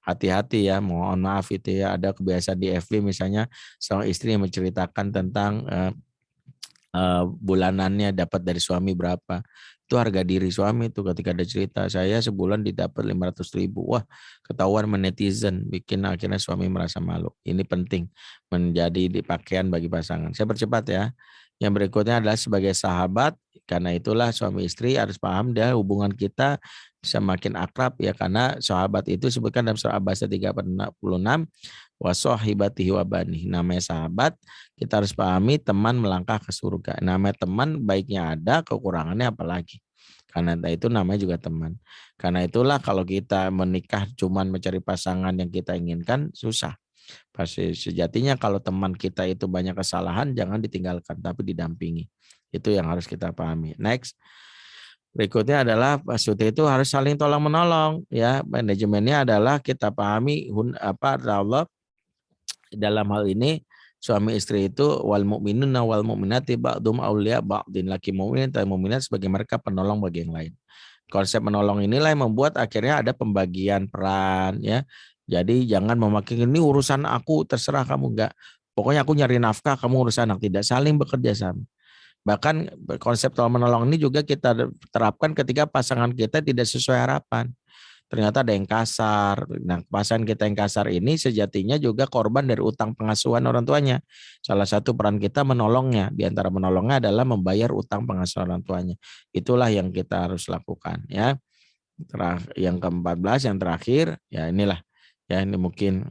Hati-hati ya, mohon maaf itu ya, ada kebiasaan di FB misalnya seorang istri yang menceritakan tentang bulanannya dapat dari suami berapa. Itu harga diri suami itu ketika ada cerita, saya sebulan didapat 500.000. Wah, ketahuan netizen, bikin akhirnya suami merasa malu. Ini penting menjadi di pakaian bagi pasangan. Saya percepat ya. Yang berikutnya adalah sebagai sahabat, karena itulah suami istri harus paham dia hubungan kita semakin akrab ya, karena sahabat itu disebutkan dalam surah Abasa 36 wasohibatihi wabani. Namanya sahabat, kita harus pahami teman melangkah ke surga. Namanya teman baiknya ada, kekurangannya apalagi. Karena itu namanya juga teman. Karena itulah kalau kita menikah cuman mencari pasangan yang kita inginkan, susah. Pasti sejatinya kalau teman kita itu banyak kesalahan, jangan ditinggalkan, tapi didampingi. Itu yang harus kita pahami. Next. Berikutnya adalah maksudnya itu harus saling tolong menolong ya. Manajemennya adalah kita pahami Allah dalam hal ini suami istri itu wal mu'minuna wal mu'minati ba'dhum auliya ba'din, laki mukmin dan mukminat sebagai mereka penolong bagi yang lain. Konsep menolong inilah yang membuat akhirnya ada pembagian peran ya. Jadi jangan memakai ini urusan aku, terserah kamu, enggak. Pokoknya aku nyari nafkah, kamu urus anak, tidak, saling bekerja sama. Bahkan konsep tolong menolong ini juga kita terapkan ketika pasangan kita tidak sesuai harapan. Ternyata ada yang kasar. Nah, pasangan kita yang kasar ini sejatinya juga korban dari utang pengasuhan orang tuanya. Salah satu peran kita menolongnya. Di antara menolongnya adalah membayar utang pengasuhan orang tuanya. Itulah yang kita harus lakukan ya. Yang ke-14 yang terakhir ya inilah ya, ini mungkin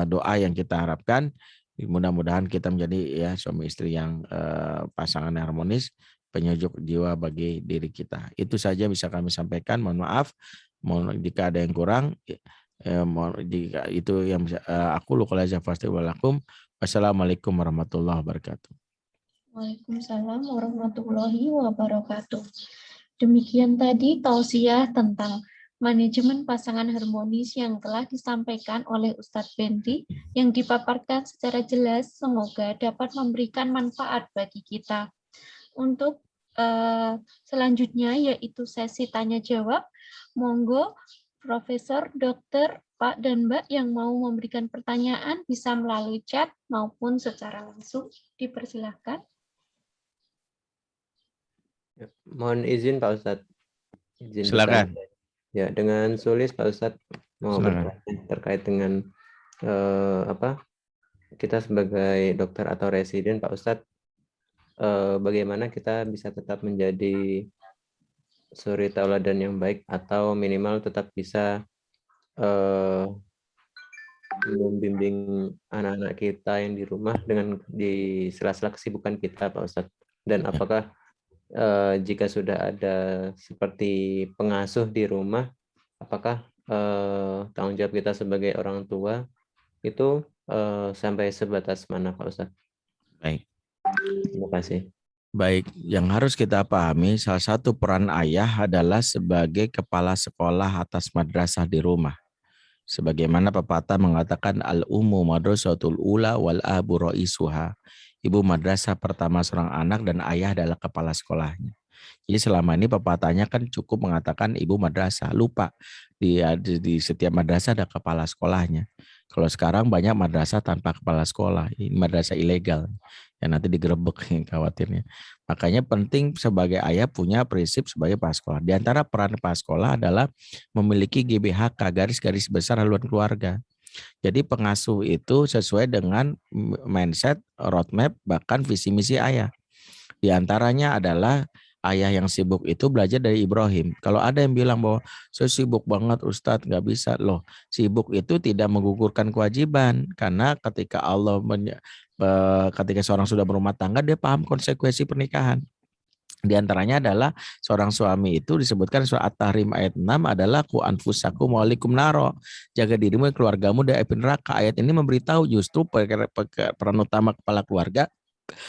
doa yang kita harapkan. Mudah-mudahan kita menjadi ya suami istri yang pasangan yang harmonis, penyejuk jiwa bagi diri kita. Itu saja bisa kami sampaikan. Mohon maaf, jika ada yang kurang, jika itu yang bisa aku luka laza pasti walakum. Wassalamualaikum warahmatullahi wabarakatuh. Waalaikumsalam warahmatullahi wabarakatuh. Demikian tadi tausiah tentang manajemen pasangan harmonis yang telah disampaikan oleh Ustadz Benti, yang dipaparkan secara jelas, semoga dapat memberikan manfaat bagi kita. Untuk selanjutnya yaitu sesi tanya jawab, monggo Profesor, Dokter, Pak dan Mbak yang mau memberikan pertanyaan bisa melalui chat maupun secara langsung, dipersilahkan. Mohon izin Pak Ustadz. Izin Silakan. bertanya. Ya, dengan Sulis Pak Ustadz mau bertanya terkait dengan kita sebagai dokter atau residen Pak Ustadz, bagaimana kita bisa tetap menjadi suri tauladan yang baik atau minimal tetap bisa membimbing anak-anak kita yang di rumah dengan di sela-sela kesibukan kita Pak Ustadz. Dan apakah jika sudah ada seperti pengasuh di rumah, apakah tanggung jawab kita sebagai orang tua itu sampai sebatas mana Pak Ustadz? Baik. Terima kasih. Baik, yang harus kita pahami salah satu peran ayah adalah sebagai kepala sekolah atas madrasah di rumah. Sebagaimana pepatah mengatakan al-ummu madrasatul ula wal abu raisuha. Ibu madrasah pertama seorang anak dan ayah adalah kepala sekolahnya. Jadi selama ini pepatahnya kan cukup mengatakan ibu madrasah, lupa di setiap madrasah ada kepala sekolahnya. Kalau sekarang banyak madrasah tanpa kepala sekolah, ini madrasah ilegal. Ya nanti digerebek khawatirnya. Makanya penting sebagai ayah punya prinsip sebagai kepala sekolah. Di antara peran kepala sekolah adalah memiliki GBHK, garis-garis besar haluan keluarga. Jadi pengasuh itu sesuai dengan mindset, roadmap, bahkan visi misi ayah. Di antaranya adalah ayah yang sibuk itu belajar dari Ibrahim. Kalau ada yang bilang bahwa saya sibuk banget Ustadz, nggak bisa loh. Sibuk itu tidak menggugurkan kewajiban, karena ketika ketika seorang sudah berumah tangga, dia paham konsekuensi pernikahan. Di antaranya adalah seorang suami itu disebutkan surat At-Tahrim ayat 6 adalah ku anfusakum wa alaikum naro. Jaga dirimu dan keluargamu dari api neraka. Ayat ini memberitahu justru peran utama kepala keluarga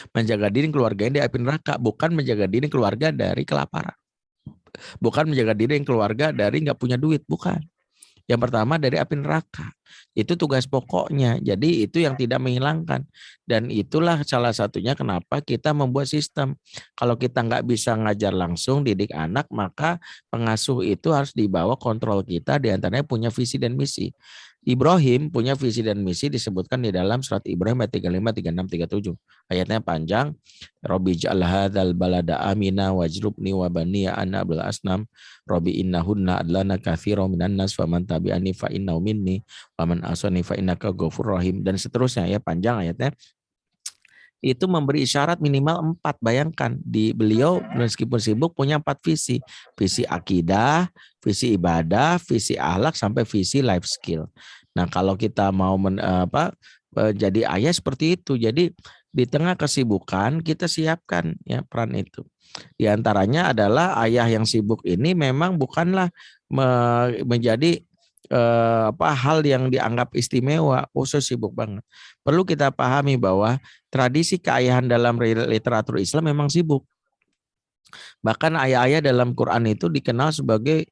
menjaga diri keluarganya dari api neraka, bukan menjaga diri keluarga dari kelaparan. Bukan menjaga diri keluarga dari nggak punya duit, bukan. Yang pertama dari api neraka. Itu tugas pokoknya. Jadi itu yang tidak menghilangkan. Dan itulah salah satunya kenapa kita membuat sistem. Kalau kita nggak bisa ngajar langsung didik anak, maka pengasuh itu harus dibawa kontrol kita, diantaranya punya visi dan misi. Ibrahim punya visi dan misi disebutkan di dalam surat Ibrahim ayat 35, 36, 37. Ayatnya panjang. Rabbi ja'al hadzal balada amina wajrubni wa baniya an na'budal asnam. Rabbi innahunna adlana katsiran minan nas wa man tabi'ani fa innahu minni wa man asani fa innaka ghafurur rahim, dan seterusnya ya, panjang ayatnya. Itu memberi isyarat minimal 4. Bayangkan di beliau meskipun sibuk punya 4 visi. Visi akidah, visi ibadah, visi akhlak, sampai visi life skill. Nah, kalau kita mau jadi ayah seperti itu. Jadi di tengah kesibukan kita siapkan ya peran itu. Di antaranya adalah ayah yang sibuk ini memang bukanlah menjadi hal yang dianggap istimewa, saya sibuk banget. Perlu kita pahami bahwa tradisi keayahan dalam literatur Islam memang sibuk. Bahkan ayah-ayah dalam Quran itu dikenal sebagai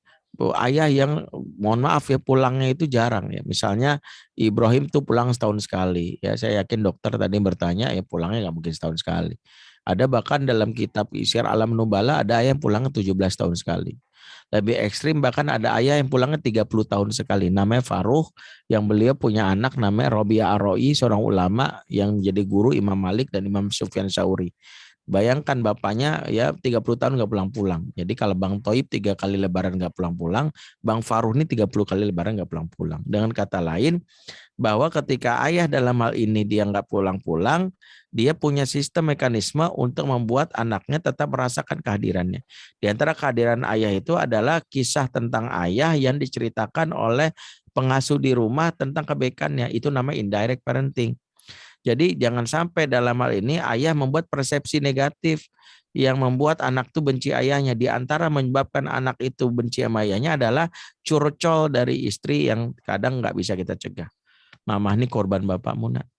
ayah yang mohon maaf ya pulangnya itu jarang ya. Misalnya Ibrahim tuh pulang setahun sekali. Ya saya yakin dokter tadi bertanya ya pulangnya nggak mungkin setahun sekali. Ada bahkan dalam kitab Syiar Alam Nubala ada ayah yang pulang 17 tahun sekali. Lebih ekstrim bahkan ada ayah yang pulangnya 30 tahun sekali. Namanya Faruh, yang beliau punya anak namanya Robi'ah Ar-Ra'i, seorang ulama yang jadi guru Imam Malik dan Imam Sufyan Tsauri. Bayangkan bapaknya ya 30 tahun nggak pulang-pulang. Jadi kalau Bang Toib 3 kali lebaran nggak pulang-pulang, Bang Faruh ini 30 kali lebaran nggak pulang-pulang. Dengan kata lain, bahwa ketika ayah dalam hal ini dia nggak pulang-pulang, dia punya sistem mekanisme untuk membuat anaknya tetap merasakan kehadirannya. Di antara kehadiran ayah itu adalah kisah tentang ayah yang diceritakan oleh pengasuh di rumah tentang kebaikannya. Itu namanya indirect parenting. Jadi jangan sampai dalam hal ini ayah membuat persepsi negatif yang membuat anak itu benci ayahnya. Di antara menyebabkan anak itu benci sama ayahnya adalah curcol dari istri yang kadang nggak bisa kita cegah. Mama ini korban bapakmu nak.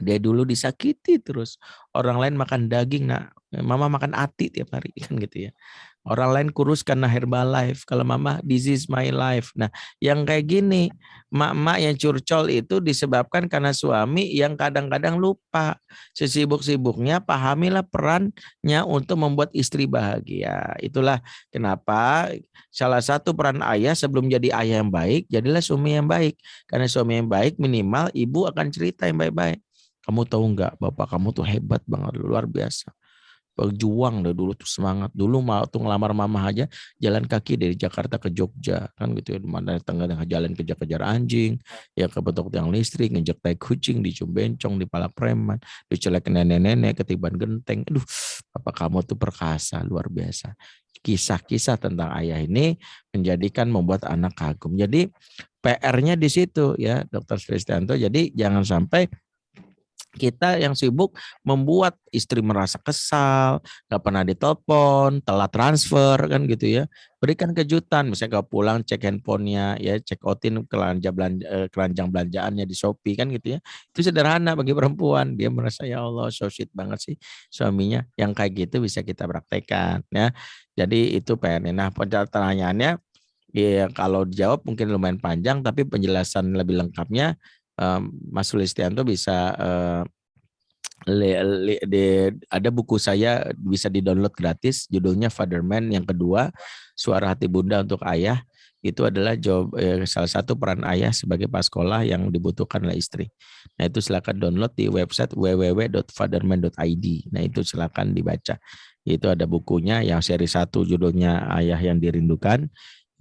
Dia dulu disakiti terus. Orang lain makan daging nak. Mama makan ati tiap hari kan gitu ya. Orang lain kurus karena Herbalife. Kalau mama, this is my life. Nah, yang kayak gini, mak-mak yang curcol itu disebabkan karena suami yang kadang-kadang lupa. Sesibuk-sibuknya, pahamilah perannya untuk membuat istri bahagia. Itulah kenapa salah satu peran ayah sebelum jadi ayah yang baik, jadilah suami yang baik. Karena suami yang baik minimal ibu akan cerita yang baik-baik. Kamu tahu nggak, bapak kamu tuh hebat banget, luar biasa. Berjuang deh dulu tuh semangat. Dulu mau tuh ngelamar mama aja jalan kaki dari Jakarta ke Jogja kan gitu ya, mana tengah jalan kejar-kejar anjing, ya kebetok tiang listrik, ngejek tai kucing, dicium bencong, dipala preman, dicolek nenek-nenek, ketiban genteng. Aduh, apa kamu tuh perkasa luar biasa. Kisah-kisah tentang ayah ini menjadikan membuat anak kagum. Jadi PR-nya di situ ya, Dr. Kristianto. Jadi jangan sampai kita yang sibuk membuat istri merasa kesal, nggak pernah ditelepon, telat transfer kan gitu ya. Berikan kejutan, misalnya kalau pulang cek handphonenya, ya check outin keranjang belanjaannya di Shopee kan gitu ya. Itu sederhana bagi perempuan, dia merasa ya Allah so sweet banget sih suaminya. Yang kayak gitu bisa kita praktekkan ya. Jadi itu PR-nya. Nah pertanyaannya, ya kalau dijawab mungkin lumayan panjang, tapi penjelasan lebih lengkapnya Mas Sulistianto bisa ada buku saya bisa di-download gratis, judulnya Fatherman yang kedua, Suara Hati Bunda untuk Ayah. Itu adalah salah satu peran ayah sebagai paskolah yang dibutuhkan oleh istri. Nah itu silakan download di website www.fatherman.id. Nah itu silakan dibaca. Itu ada bukunya yang seri 1 judulnya Ayah yang Dirindukan,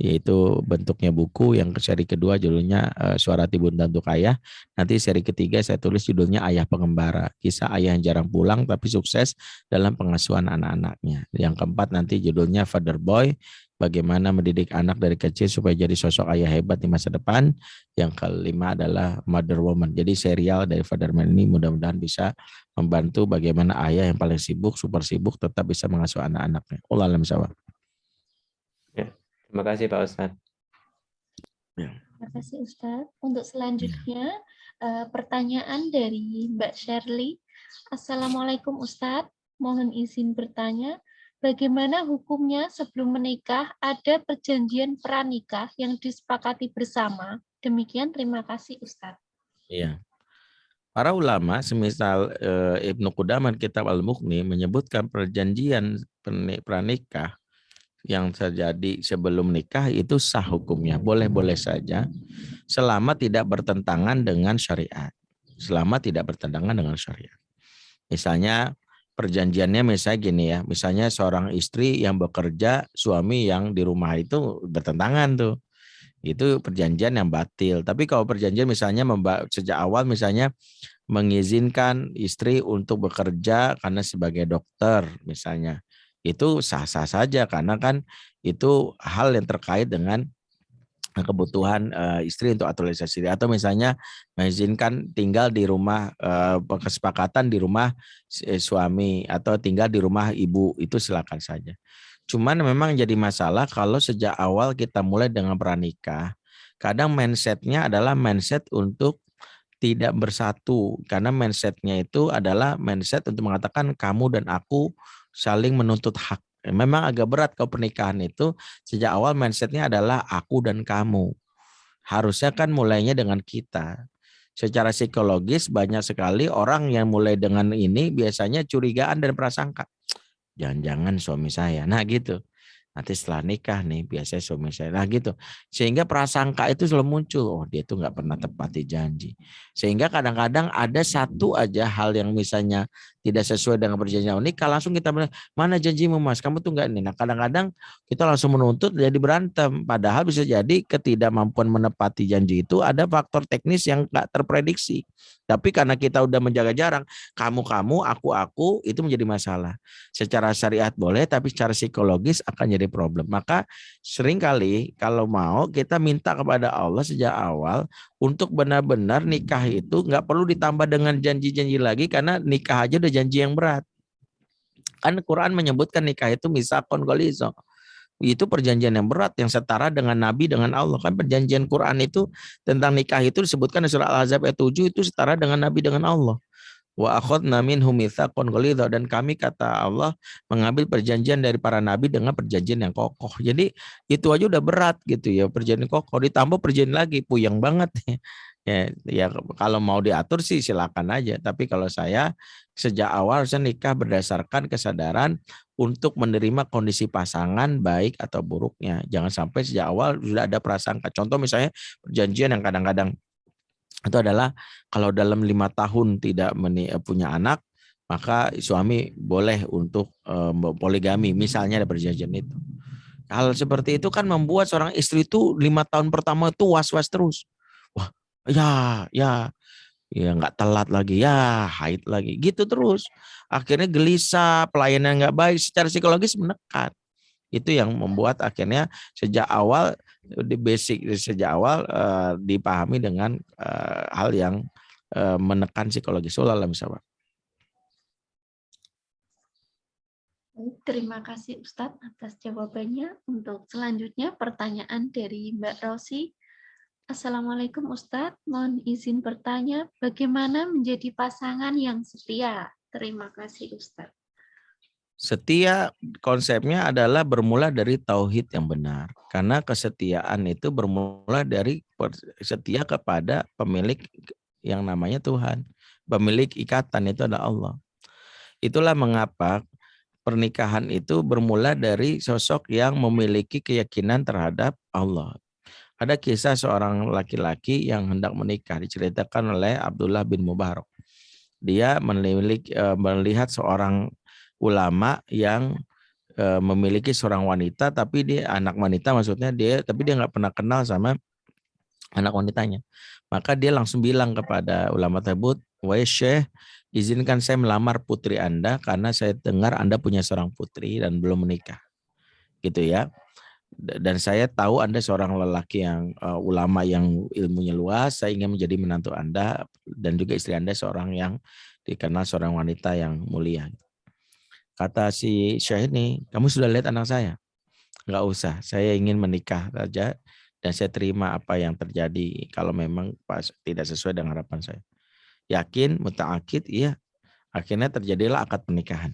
yaitu bentuknya buku. Yang seri kedua judulnya Suara Tibun Tentu Kaya. Nanti seri ketiga saya tulis judulnya Ayah Pengembara, kisah ayah yang jarang pulang tapi sukses dalam pengasuhan anak-anaknya. Yang keempat nanti judulnya Father Boy, bagaimana mendidik anak dari kecil supaya jadi sosok ayah hebat di masa depan. Yang kelima adalah Mother Woman. Jadi serial dari Father Man ini mudah-mudahan bisa membantu bagaimana ayah yang paling sibuk, super sibuk, tetap bisa mengasuh anak-anaknya. Wallahu a'lam bishawab. Ya, terima kasih Pak Ustadz. Terima kasih Ustadz. Untuk selanjutnya pertanyaan dari Mbak Shirley. Assalamualaikum Ustadz. Mohon izin bertanya, bagaimana hukumnya sebelum menikah ada perjanjian pranikah yang disepakati bersama? Demikian, terima kasih Ustadz. Iya. Para ulama semisal Ibnu Qudamah kitab Al-Mughni menyebutkan perjanjian pranikah yang terjadi sebelum nikah itu sah hukumnya, boleh-boleh saja selama tidak bertentangan dengan syariat. Selama tidak bertentangan dengan syariat. Misalnya perjanjiannya misalnya gini ya, misalnya seorang istri yang bekerja, suami yang di rumah itu bertentangan tuh. Itu perjanjian yang batil. Tapi kalau perjanjian misalnya sejak awal misalnya mengizinkan istri untuk bekerja karena sebagai dokter misalnya, itu sah-sah saja karena kan itu hal yang terkait dengan kebutuhan istri untuk aktualisasi, atau misalnya mengizinkan tinggal di rumah, kesepakatan di rumah suami atau tinggal di rumah ibu, itu silakan saja. Cuman memang jadi masalah kalau sejak awal kita mulai dengan pranikah, kadang mindsetnya adalah mindset untuk tidak bersatu, karena mindsetnya itu adalah mindset untuk mengatakan kamu dan aku saling menuntut hak. Memang agak berat kalau pernikahan itu sejak awal mindsetnya adalah aku dan kamu. Harusnya kan mulainya dengan kita. Secara psikologis banyak sekali orang yang mulai dengan ini biasanya curigaan dan prasangka. Jangan-jangan suami saya. Nah gitu. Nanti setelah nikah nih biasanya suami saya. Nah gitu. Sehingga prasangka itu selalu muncul. Oh dia tuh nggak pernah tepati janji. Sehingga kadang-kadang ada satu aja hal yang misalnya tidak sesuai dengan perjanjian nikah, langsung kita bilang, mana janjimu mas? Kamu tuh nggak ini. Nah kadang-kadang kita langsung menuntut jadi berantem. Padahal bisa jadi ketidakmampuan menepati janji itu ada faktor teknis yang nggak terprediksi. Tapi karena kita udah menjaga jarak, kamu, aku, itu menjadi masalah. Secara syariat boleh, tapi secara psikologis akan jadi problem. Maka seringkali kalau mau kita minta kepada Allah sejak awal untuk benar-benar nikah itu nggak perlu ditambah dengan janji-janji lagi, karena nikah aja udah janji yang berat. Kan Quran menyebutkan nikah itu misaqon ghalizo. Itu perjanjian yang berat yang setara dengan Nabi dengan Allah. Kan perjanjian Quran itu tentang nikah itu disebutkan di surah Al-Ahzab ayat 7 itu setara dengan Nabi dengan Allah. Wa akhadna minhum mitsaqan ghalidha, dan kami kata Allah mengambil perjanjian dari para nabi dengan perjanjian yang kokoh. Jadi itu aja udah berat gitu ya, perjanjian kokoh ditambah perjanjian lagi puyeng banget. Ya kalau mau diatur sih silakan aja, tapi kalau saya sejak awal saya nikah berdasarkan kesadaran untuk menerima kondisi pasangan baik atau buruknya. Jangan sampai sejak awal sudah ada prasangka. Contoh misalnya perjanjian yang kadang-kadang itu adalah kalau dalam 5 tahun tidak punya anak, maka suami boleh untuk poligami, misalnya ada perjanjian itu. Hal seperti itu kan membuat seorang istri itu 5 tahun pertama itu was-was terus. Wah, ya nggak telat lagi, ya haid lagi, gitu terus. Akhirnya gelisah, pelayanan nggak baik, secara psikologis menekan. Itu yang membuat akhirnya sejak awal di basic sejak awal dipahami dengan hal yang menekan psikologis. Terima kasih Ustadz atas jawabannya. Untuk selanjutnya pertanyaan dari Mbak Rosi. Assalamualaikum Ustadz, mohon izin bertanya, bagaimana menjadi pasangan yang setia? Terima kasih Ustadz. Setia konsepnya adalah bermula dari tauhid yang benar. Karena kesetiaan itu bermula dari setia kepada pemilik yang namanya Tuhan. Pemilik ikatan itu adalah Allah. Itulah mengapa pernikahan itu bermula dari sosok yang memiliki keyakinan terhadap Allah. Ada kisah seorang laki-laki yang hendak menikah, diceritakan oleh Abdullah bin Mubarak. Dia melihat seorang ulama yang memiliki seorang wanita, tapi dia anak wanita, maksudnya tapi dia nggak pernah kenal sama anak wanitanya. Maka dia langsung bilang kepada ulama tersebut, wahai Syekh, izinkan saya melamar putri Anda karena saya dengar Anda punya seorang putri dan belum menikah, gitu ya. Dan saya tahu Anda seorang lelaki yang ulama yang ilmunya luas, saya ingin menjadi menantu Anda, dan juga istri Anda seorang yang dikenal seorang wanita yang mulia. Kata si Syekh ini, kamu sudah lihat anak saya? Nggak usah, saya ingin menikah saja dan saya terima apa yang terjadi kalau memang pas tidak sesuai dengan harapan saya. Yakin, muta'akid, iya. Akhirnya terjadilah akad pernikahan.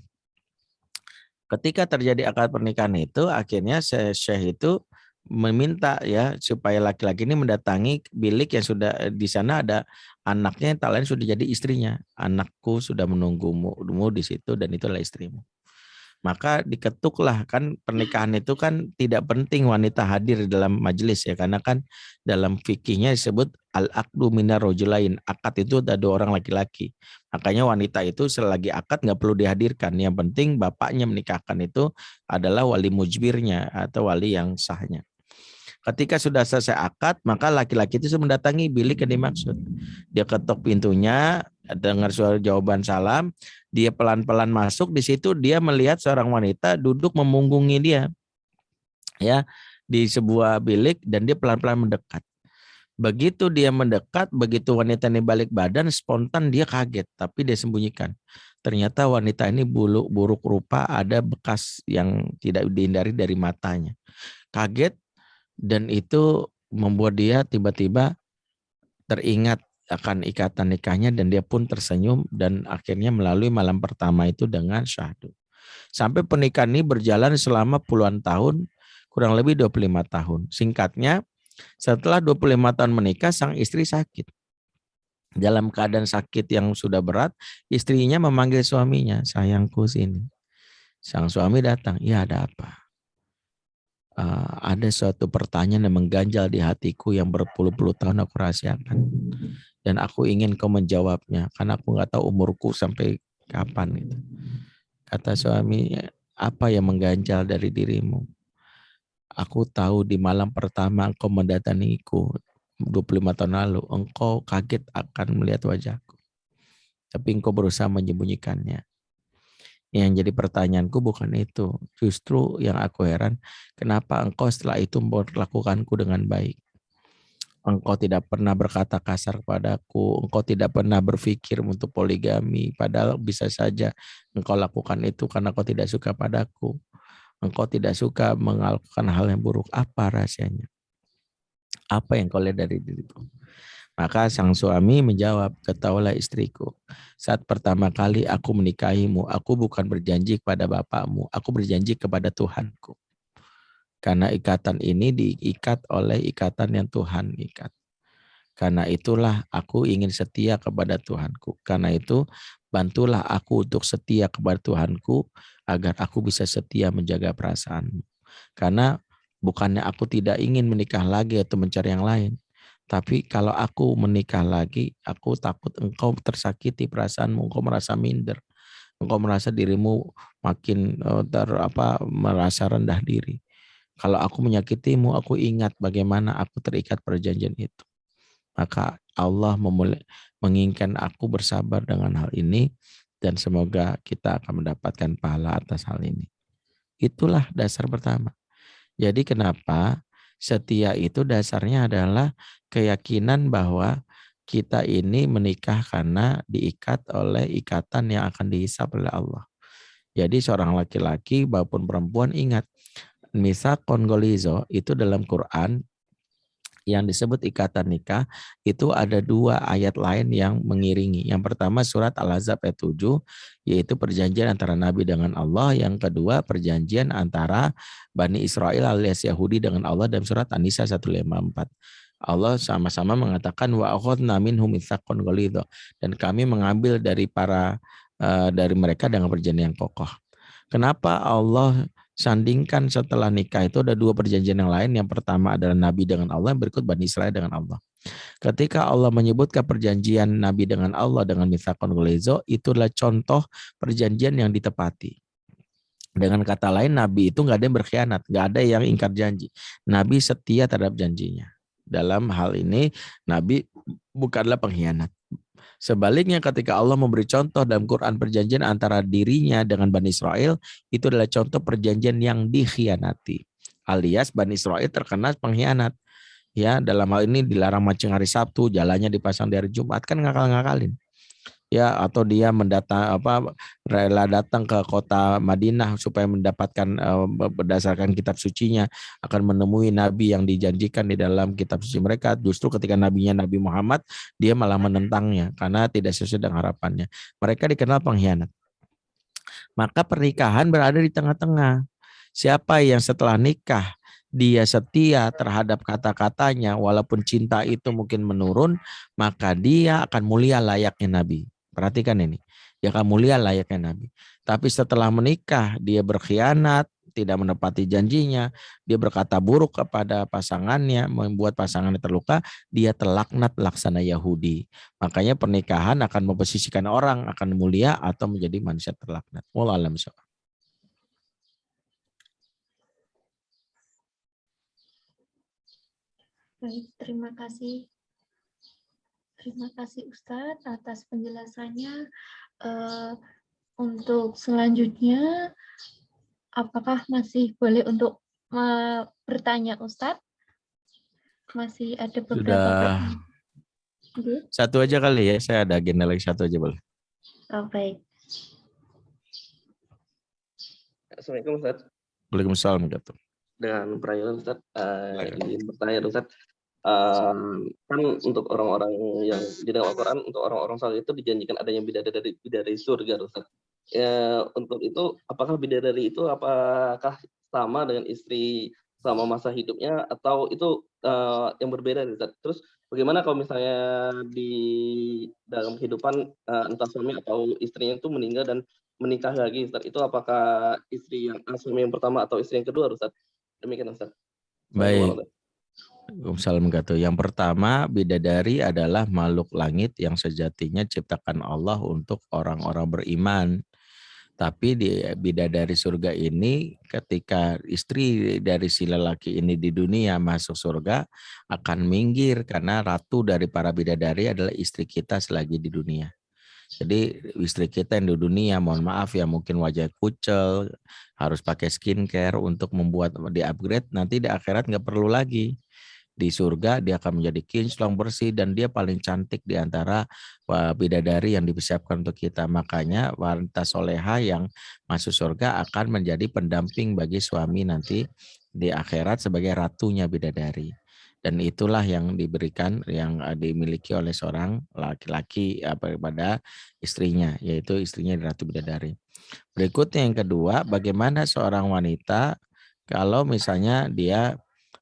Ketika terjadi akad pernikahan itu, akhirnya Syekh itu meminta ya supaya laki-laki ini mendatangi bilik yang sudah di sana ada anaknya yang tak lain sudah jadi istrinya. Anakku sudah menunggumu di situ dan itulah istrimu. Maka diketuklah, kan pernikahan itu kan tidak penting wanita hadir di dalam majelis ya, karena kan dalam fikihnya disebut al-aqdu minar rajulain, akad itu ada dua orang laki-laki. Makanya wanita itu selagi akad nggak perlu dihadirkan, yang penting bapaknya menikahkan itu adalah wali mujbirnya atau wali yang sahnya. Ketika sudah selesai akad, maka laki-laki itu mendatangi bilik yang dimaksud. Dia ketok pintunya, dengar suara jawaban salam, dia pelan-pelan masuk. Di situ dia melihat seorang wanita duduk memunggungi dia, ya, di sebuah bilik, dan dia pelan-pelan mendekat. Begitu dia mendekat, begitu wanita ini balik badan, spontan dia kaget, tapi dia sembunyikan. Ternyata wanita ini buruk rupa, ada bekas yang tidak dihindari dari matanya. Kaget. Dan itu membuat dia tiba-tiba teringat akan ikatan nikahnya dan dia pun tersenyum dan akhirnya melalui malam pertama itu dengan syahdu. Sampai pernikahan ini berjalan selama puluhan tahun, kurang lebih 25 tahun. Singkatnya, setelah 25 tahun menikah, sang istri sakit. Dalam keadaan sakit yang sudah berat, istrinya memanggil suaminya, sayangku sini. Sang suami datang, ya ada apa? Ada suatu pertanyaan yang mengganjal di hatiku yang berpuluh-puluh tahun aku rahasiakan. Dan aku ingin kau menjawabnya, karena aku nggak tahu umurku sampai kapan. Gitu. Kata suami, apa yang mengganjal dari dirimu? Aku tahu di malam pertama engkau mendatangiku 25 tahun lalu, engkau kaget akan melihat wajahku. Tapi engkau berusaha menyembunyikannya. Yang jadi pertanyaanku bukan itu. Justru yang aku heran, kenapa engkau setelah itu memperlakukanku dengan baik. Engkau tidak pernah berkata kasar kepadaku, engkau tidak pernah berpikir untuk poligami, padahal bisa saja engkau lakukan itu karena engkau tidak suka padaku. Engkau tidak suka melakukan hal yang buruk. Apa rahasianya? Apa yang kau lihat dari diriku? Maka sang suami menjawab, ketahuilah istriku, saat pertama kali aku menikahimu, aku bukan berjanji kepada bapakmu, aku berjanji kepada Tuhanku. Karena ikatan ini diikat oleh ikatan yang Tuhan ikat. Karena itulah aku ingin setia kepada Tuhanku. Karena itu bantulah aku untuk setia kepada Tuhanku agar aku bisa setia menjaga perasaanmu. Karena bukannya aku tidak ingin menikah lagi atau mencari yang lain. Tapi kalau aku menikah lagi, aku takut engkau tersakiti perasaanmu, engkau merasa minder, engkau merasa dirimu makin merasa rendah diri. Kalau aku menyakitimu, aku ingat bagaimana aku terikat perjanjian itu. Maka Allah menginginkan aku bersabar dengan hal ini dan semoga kita akan mendapatkan pahala atas hal ini. Itulah dasar pertama. Jadi kenapa setia itu dasarnya adalah keyakinan bahwa kita ini menikah karena diikat oleh ikatan yang akan dihisab oleh Allah. Jadi seorang laki-laki maupun perempuan ingat, mitsaqon ghalizo itu dalam Quran yang disebut ikatan nikah itu ada dua ayat lain yang mengiringi. Yang pertama surat Al-Ahzab ayat 7 yaitu perjanjian antara Nabi dengan Allah. Yang kedua perjanjian antara Bani Israel alias Yahudi dengan Allah dalam surat An-Nisa 154. Allah sama-sama mengatakan wa akhadna minhum mitsaqan ghalidha, dan kami mengambil dari dari mereka dengan perjanjian yang kokoh. Kenapa Allah sandingkan setelah nikah itu ada dua perjanjian yang lain? Yang pertama adalah Nabi dengan Allah, yang berikut Bani Israil dengan Allah. Ketika Allah menyebutkan perjanjian Nabi dengan Allah dengan mitsaqan ghalidha, itulah contoh perjanjian yang ditepati. Dengan kata lain, Nabi itu nggak ada yang berkhianat, nggak ada yang ingkar janji. Nabi setia terhadap janjinya. Dalam hal ini, Nabi bukanlah pengkhianat. Sebaliknya ketika Allah memberi contoh dalam Quran perjanjian antara dirinya dengan Bani Israel, itu adalah contoh perjanjian yang dikhianati. Alias Bani Israel terkena pengkhianat. Ya, dalam hal ini dilarang mancing hari Sabtu, jalannya dipasang di hari Jumat, kan ngakal-ngakalin. Ya, atau dia rela datang ke kota Madinah supaya mendapatkan berdasarkan kitab sucinya akan menemui nabi yang dijanjikan di dalam kitab suci mereka. Justru ketika nabinya Nabi Muhammad, dia malah menentangnya karena tidak sesuai dengan harapannya. Mereka dikenal pengkhianat. Maka pernikahan berada di tengah-tengah. Siapa yang setelah nikah dia setia terhadap kata-katanya walaupun cinta itu mungkin menurun, maka dia akan mulia layaknya Nabi. Perhatikan ini, dia akan mulia layaknya Nabi. Tapi setelah menikah, dia berkhianat, tidak menepati janjinya, dia berkata buruk kepada pasangannya, membuat pasangannya terluka, dia terlaknat laksana Yahudi. Makanya pernikahan akan memposisikan orang akan mulia atau menjadi manusia terlaknat. Wallahu a'lam bishawab. Baik, terima kasih. Terima kasih Ustadz atas penjelasannya. Untuk selanjutnya, apakah masih boleh untuk bertanya Ustadz? Masih ada beberapa pertanyaan. Satu aja kali ya, saya ada agenda lagi, satu aja boleh. Oh, baik. Assalamualaikum Ustaz. Waalaikumsalam. Dengan perayaan Ustaz, ingin bertanya Ustaz, kan untuk orang-orang yang di dalam Al-Quran, untuk orang-orang saleh itu dijanjikan adanya bidadari surga Ustaz. Ya, untuk itu apakah bidadari itu apakah sama dengan istri selama masa hidupnya atau itu yang berbeda Ustaz? Terus bagaimana kalau misalnya di dalam kehidupan entah suami atau istrinya itu meninggal dan menikah lagi Ustaz, itu apakah istri yang suami yang pertama atau istri yang kedua Ustaz? Demikian Ustaz. Baik. Waalaikumsalam. Yang pertama, bidadari adalah makhluk langit yang sejatinya ciptakan Allah untuk orang-orang beriman. Tapi di bidadari surga ini ketika istri dari si lelaki ini di dunia masuk surga akan minggir karena ratu dari para bidadari adalah istri kita selagi di dunia. Jadi istri kita yang di dunia, mohon maaf ya mungkin wajah kucel, harus pakai skincare untuk membuat di upgrade, nanti di akhirat nggak perlu lagi. Di surga dia akan menjadi kinclong bersih dan dia paling cantik di antara bidadari yang dipersiapkan untuk kita. Makanya wanita soleha yang masuk surga akan menjadi pendamping bagi suami nanti di akhirat sebagai ratunya bidadari. Dan itulah yang diberikan, yang dimiliki oleh seorang laki-laki kepada istrinya, yaitu istrinya Ratu Bidadari. Berikutnya yang kedua, bagaimana seorang wanita kalau misalnya dia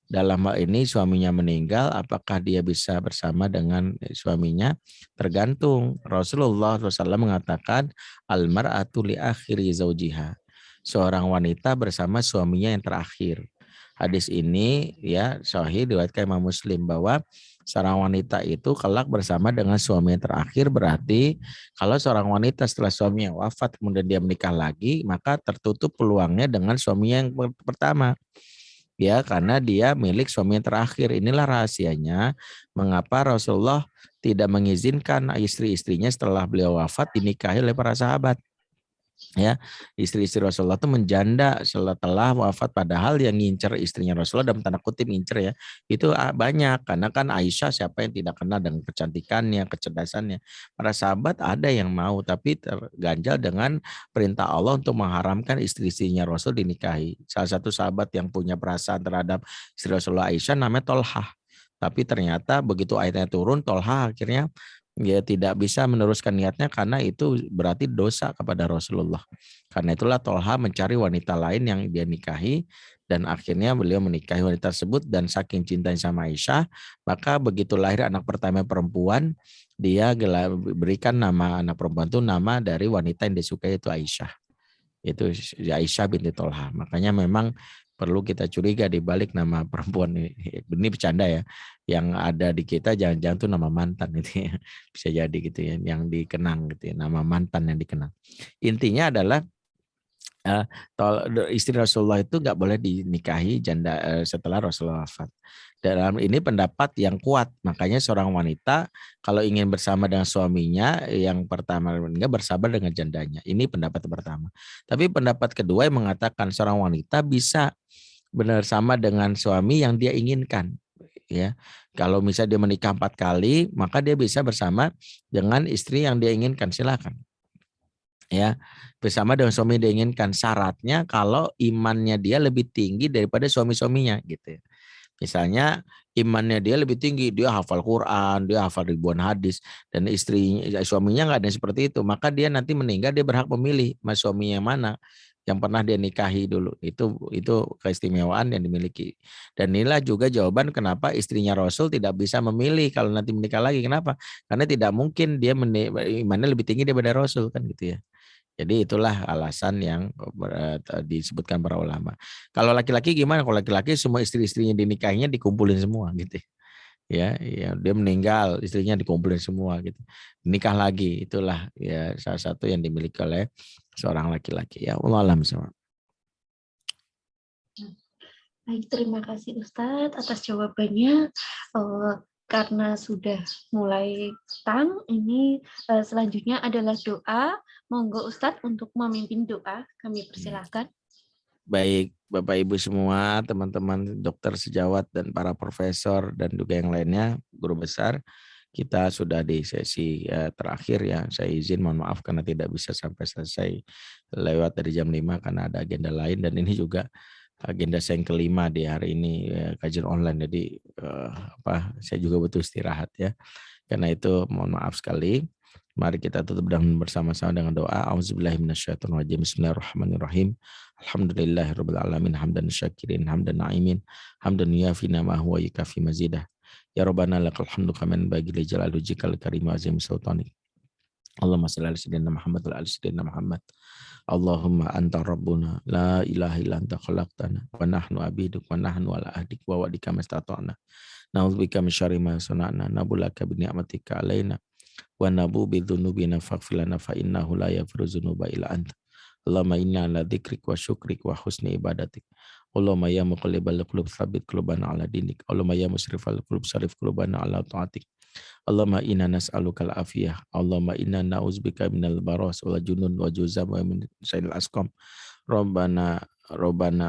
dalam hal ini suaminya meninggal, apakah dia bisa bersama dengan suaminya? Tergantung. Rasulullah SAW mengatakan, al-mar'atu li akhiri zaujiha. Seorang wanita bersama suaminya yang terakhir. Hadis ini ya sahih diriwayatkan Imam Muslim bahwa seorang wanita itu kelak bersama dengan suami yang terakhir, berarti kalau seorang wanita setelah suaminya wafat kemudian dia menikah lagi, maka tertutup peluangnya dengan suaminya yang pertama. Ya, karena dia milik suami yang terakhir. Inilah rahasianya mengapa Rasulullah tidak mengizinkan istri-istrinya setelah beliau wafat dinikahi oleh para sahabat. Ya, istri-istri Rasulullah itu menjanda setelah wafat, padahal yang ngincer istrinya Rasulullah dalam tanda kutip ngincer ya, itu banyak, karena kan Aisyah siapa yang tidak kenal dengan kecantikannya, kecerdasannya. Para sahabat ada yang mau, tapi terganjal dengan perintah Allah untuk mengharamkan istri-istrinya Rasul dinikahi. Salah satu sahabat yang punya perasaan terhadap istri Rasulullah Aisyah namanya Tolhah, tapi ternyata begitu ayatnya turun, Tolhah akhirnya dia tidak bisa meneruskan niatnya karena itu berarti dosa kepada Rasulullah. Karena itulah Tolha mencari wanita lain yang dia nikahi dan akhirnya beliau menikahi wanita tersebut, dan saking cintanya sama Aisyah, maka begitu lahir anak pertama perempuan, dia berikan nama anak perempuan itu nama dari wanita yang disukai, itu Aisyah. Itu Aisyah binti Tolha. Makanya memang perlu kita curiga di balik nama perempuan ini bercanda ya, yang ada di kita jangan-jangan tuh nama mantan gitu ya, bisa jadi gitu ya, yang dikenang gitu ya, nama mantan yang dikenang. Intinya adalah Istri Rasulullah itu nggak boleh dinikahi janda setelah Rasulullah wafat. Dalam ini pendapat yang kuat, makanya seorang wanita kalau ingin bersama dengan suaminya yang pertama meninggal bersabar dengan jandanya. Ini pendapat pertama. Tapi pendapat kedua yang mengatakan seorang wanita bisa bersama dengan suami yang dia inginkan. Ya, kalau misalnya dia menikah 4 kali, maka dia bisa bersama dengan istri yang dia inginkan. Silakan. Ya, bersama dengan suami yang dia inginkan. Syaratnya kalau imannya dia lebih tinggi daripada suami-suaminya gitu. Misalnya imannya dia lebih tinggi, dia hafal Quran, dia hafal ribuan hadis, dan suaminya nggak ada yang seperti itu, maka dia nanti meninggal dia berhak memilih mas suami yang mana yang pernah dia nikahi dulu. Itu keistimewaan yang dimiliki. Dan inilah juga jawaban kenapa istrinya Rasul tidak bisa memilih kalau nanti menikah lagi. Kenapa? Karena tidak mungkin dia imannya lebih tinggi daripada Rasul kan gitu ya. Jadi itulah alasan yang disebutkan para ulama. Kalau laki-laki gimana? Kalau laki-laki semua istri-istrinya dinikahinya dikumpulin semua gitu. Ya, dia meninggal, istrinya dikumpulin semua gitu. Nikah lagi, itulah ya salah satu yang dimiliki oleh seorang laki-laki. Ya, Allah alam semua. Baik, terima kasih Ustadz atas jawabannya. Karena sudah mulai petang, ini selanjutnya adalah doa. Monggo Ustadz untuk memimpin doa, kami persilahkan. Baik, Bapak Ibu semua, teman-teman dokter sejawat dan para profesor dan juga yang lainnya, guru besar, kita sudah di sesi terakhir ya. Saya izin mohon maaf karena tidak bisa sampai selesai lewat dari jam 5 karena ada agenda lain, dan ini juga agenda saya yang kelima di hari ini kajian online, jadi saya juga butuh istirahat ya. Karena itu mohon maaf sekali. Mari kita tutup dengan bersama-sama dengan doa. Auzubillahi minasyaitonirrajim. Bismillahirrahmanirrahim. Alhamdulillahirabbil alamin hamdan syakirin hamdan na'imin hamdan yafina ma huwa yukafi mazidah. Ya Rabbana lakal hamdu kaman bagi li jalal wajhikal karim wa azim sultanik. Allahumma shalli ala sayyidina Muhammad wa ala sayyidina Muhammad. Allahumma anta rabbuna la ilaha illa anta khalaqtana wa nahnu abiduk wa nahnu ala ahdik wa wa'dika mastata'na. Na'udzubika min syarri ma sana'na nabulaka bi ni'matika alaina wa nabu bi dzunubina faghfir lana fa innahu la yaghfiru dzunuba illa anta. Allahumma inna ala dzikrik wa syukrik wa husni ibadatik. Allahumma ya muqallibal qulub tsabbit qulubana ala dinik. Allahumma ya musrifal qulub sarif qulubana ala ta'atik. Allahumma inna nas'alukal afiyah. Allahumma inna na'udzubika minal baras wal junun wa juzam wa min syarril asqam. Rabbana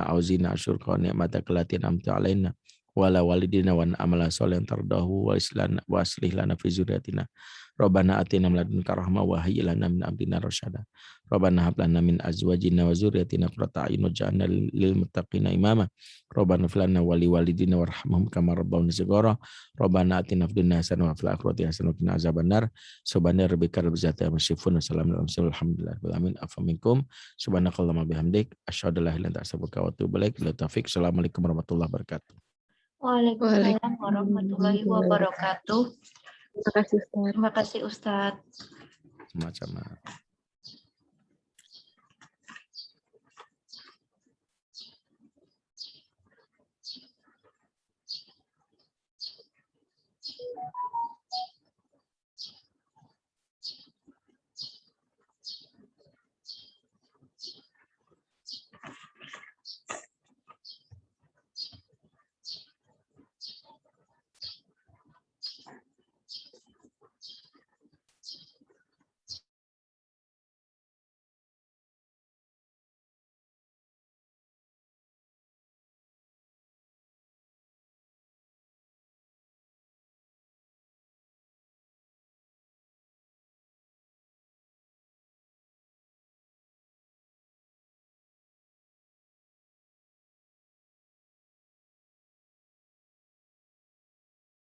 auzina asyurka wa ni'mataka allati an'amta 'alaina wa ala walidina wa amala sholihan tardahu wa aslih lana fi dzurriyyatina. Rabbana atina min ladunka rahmah wa hayyi lana min amrina rasyada. Rabbana hab lana min azwajina wa dzurriyyatina qurrata a'yun waj'alna lil muttaqina imama. Rabbana fil lana wa li walidina warhamhum kama rabbawna shighara. Rabbana atina fid dunya hasanah wa fil akhirati hasanah wa qina azabannar. Subhana rabbika rabbil izzati amma yasifun wa salamun alal mursalin walhamdulillahi rabbil alamin. Afa minkum subhanakallahumma bihamdik asyhadu an la ilaha illa anta astaghfiruka wa atubu ilaik. Assalamualaikum warahmatullahi wabarakatuh. Waalaikumsalam warahmatullahi wabarakatuh. Terima kasih Ustaz. Terima kasih Ustadz. Sama-sama.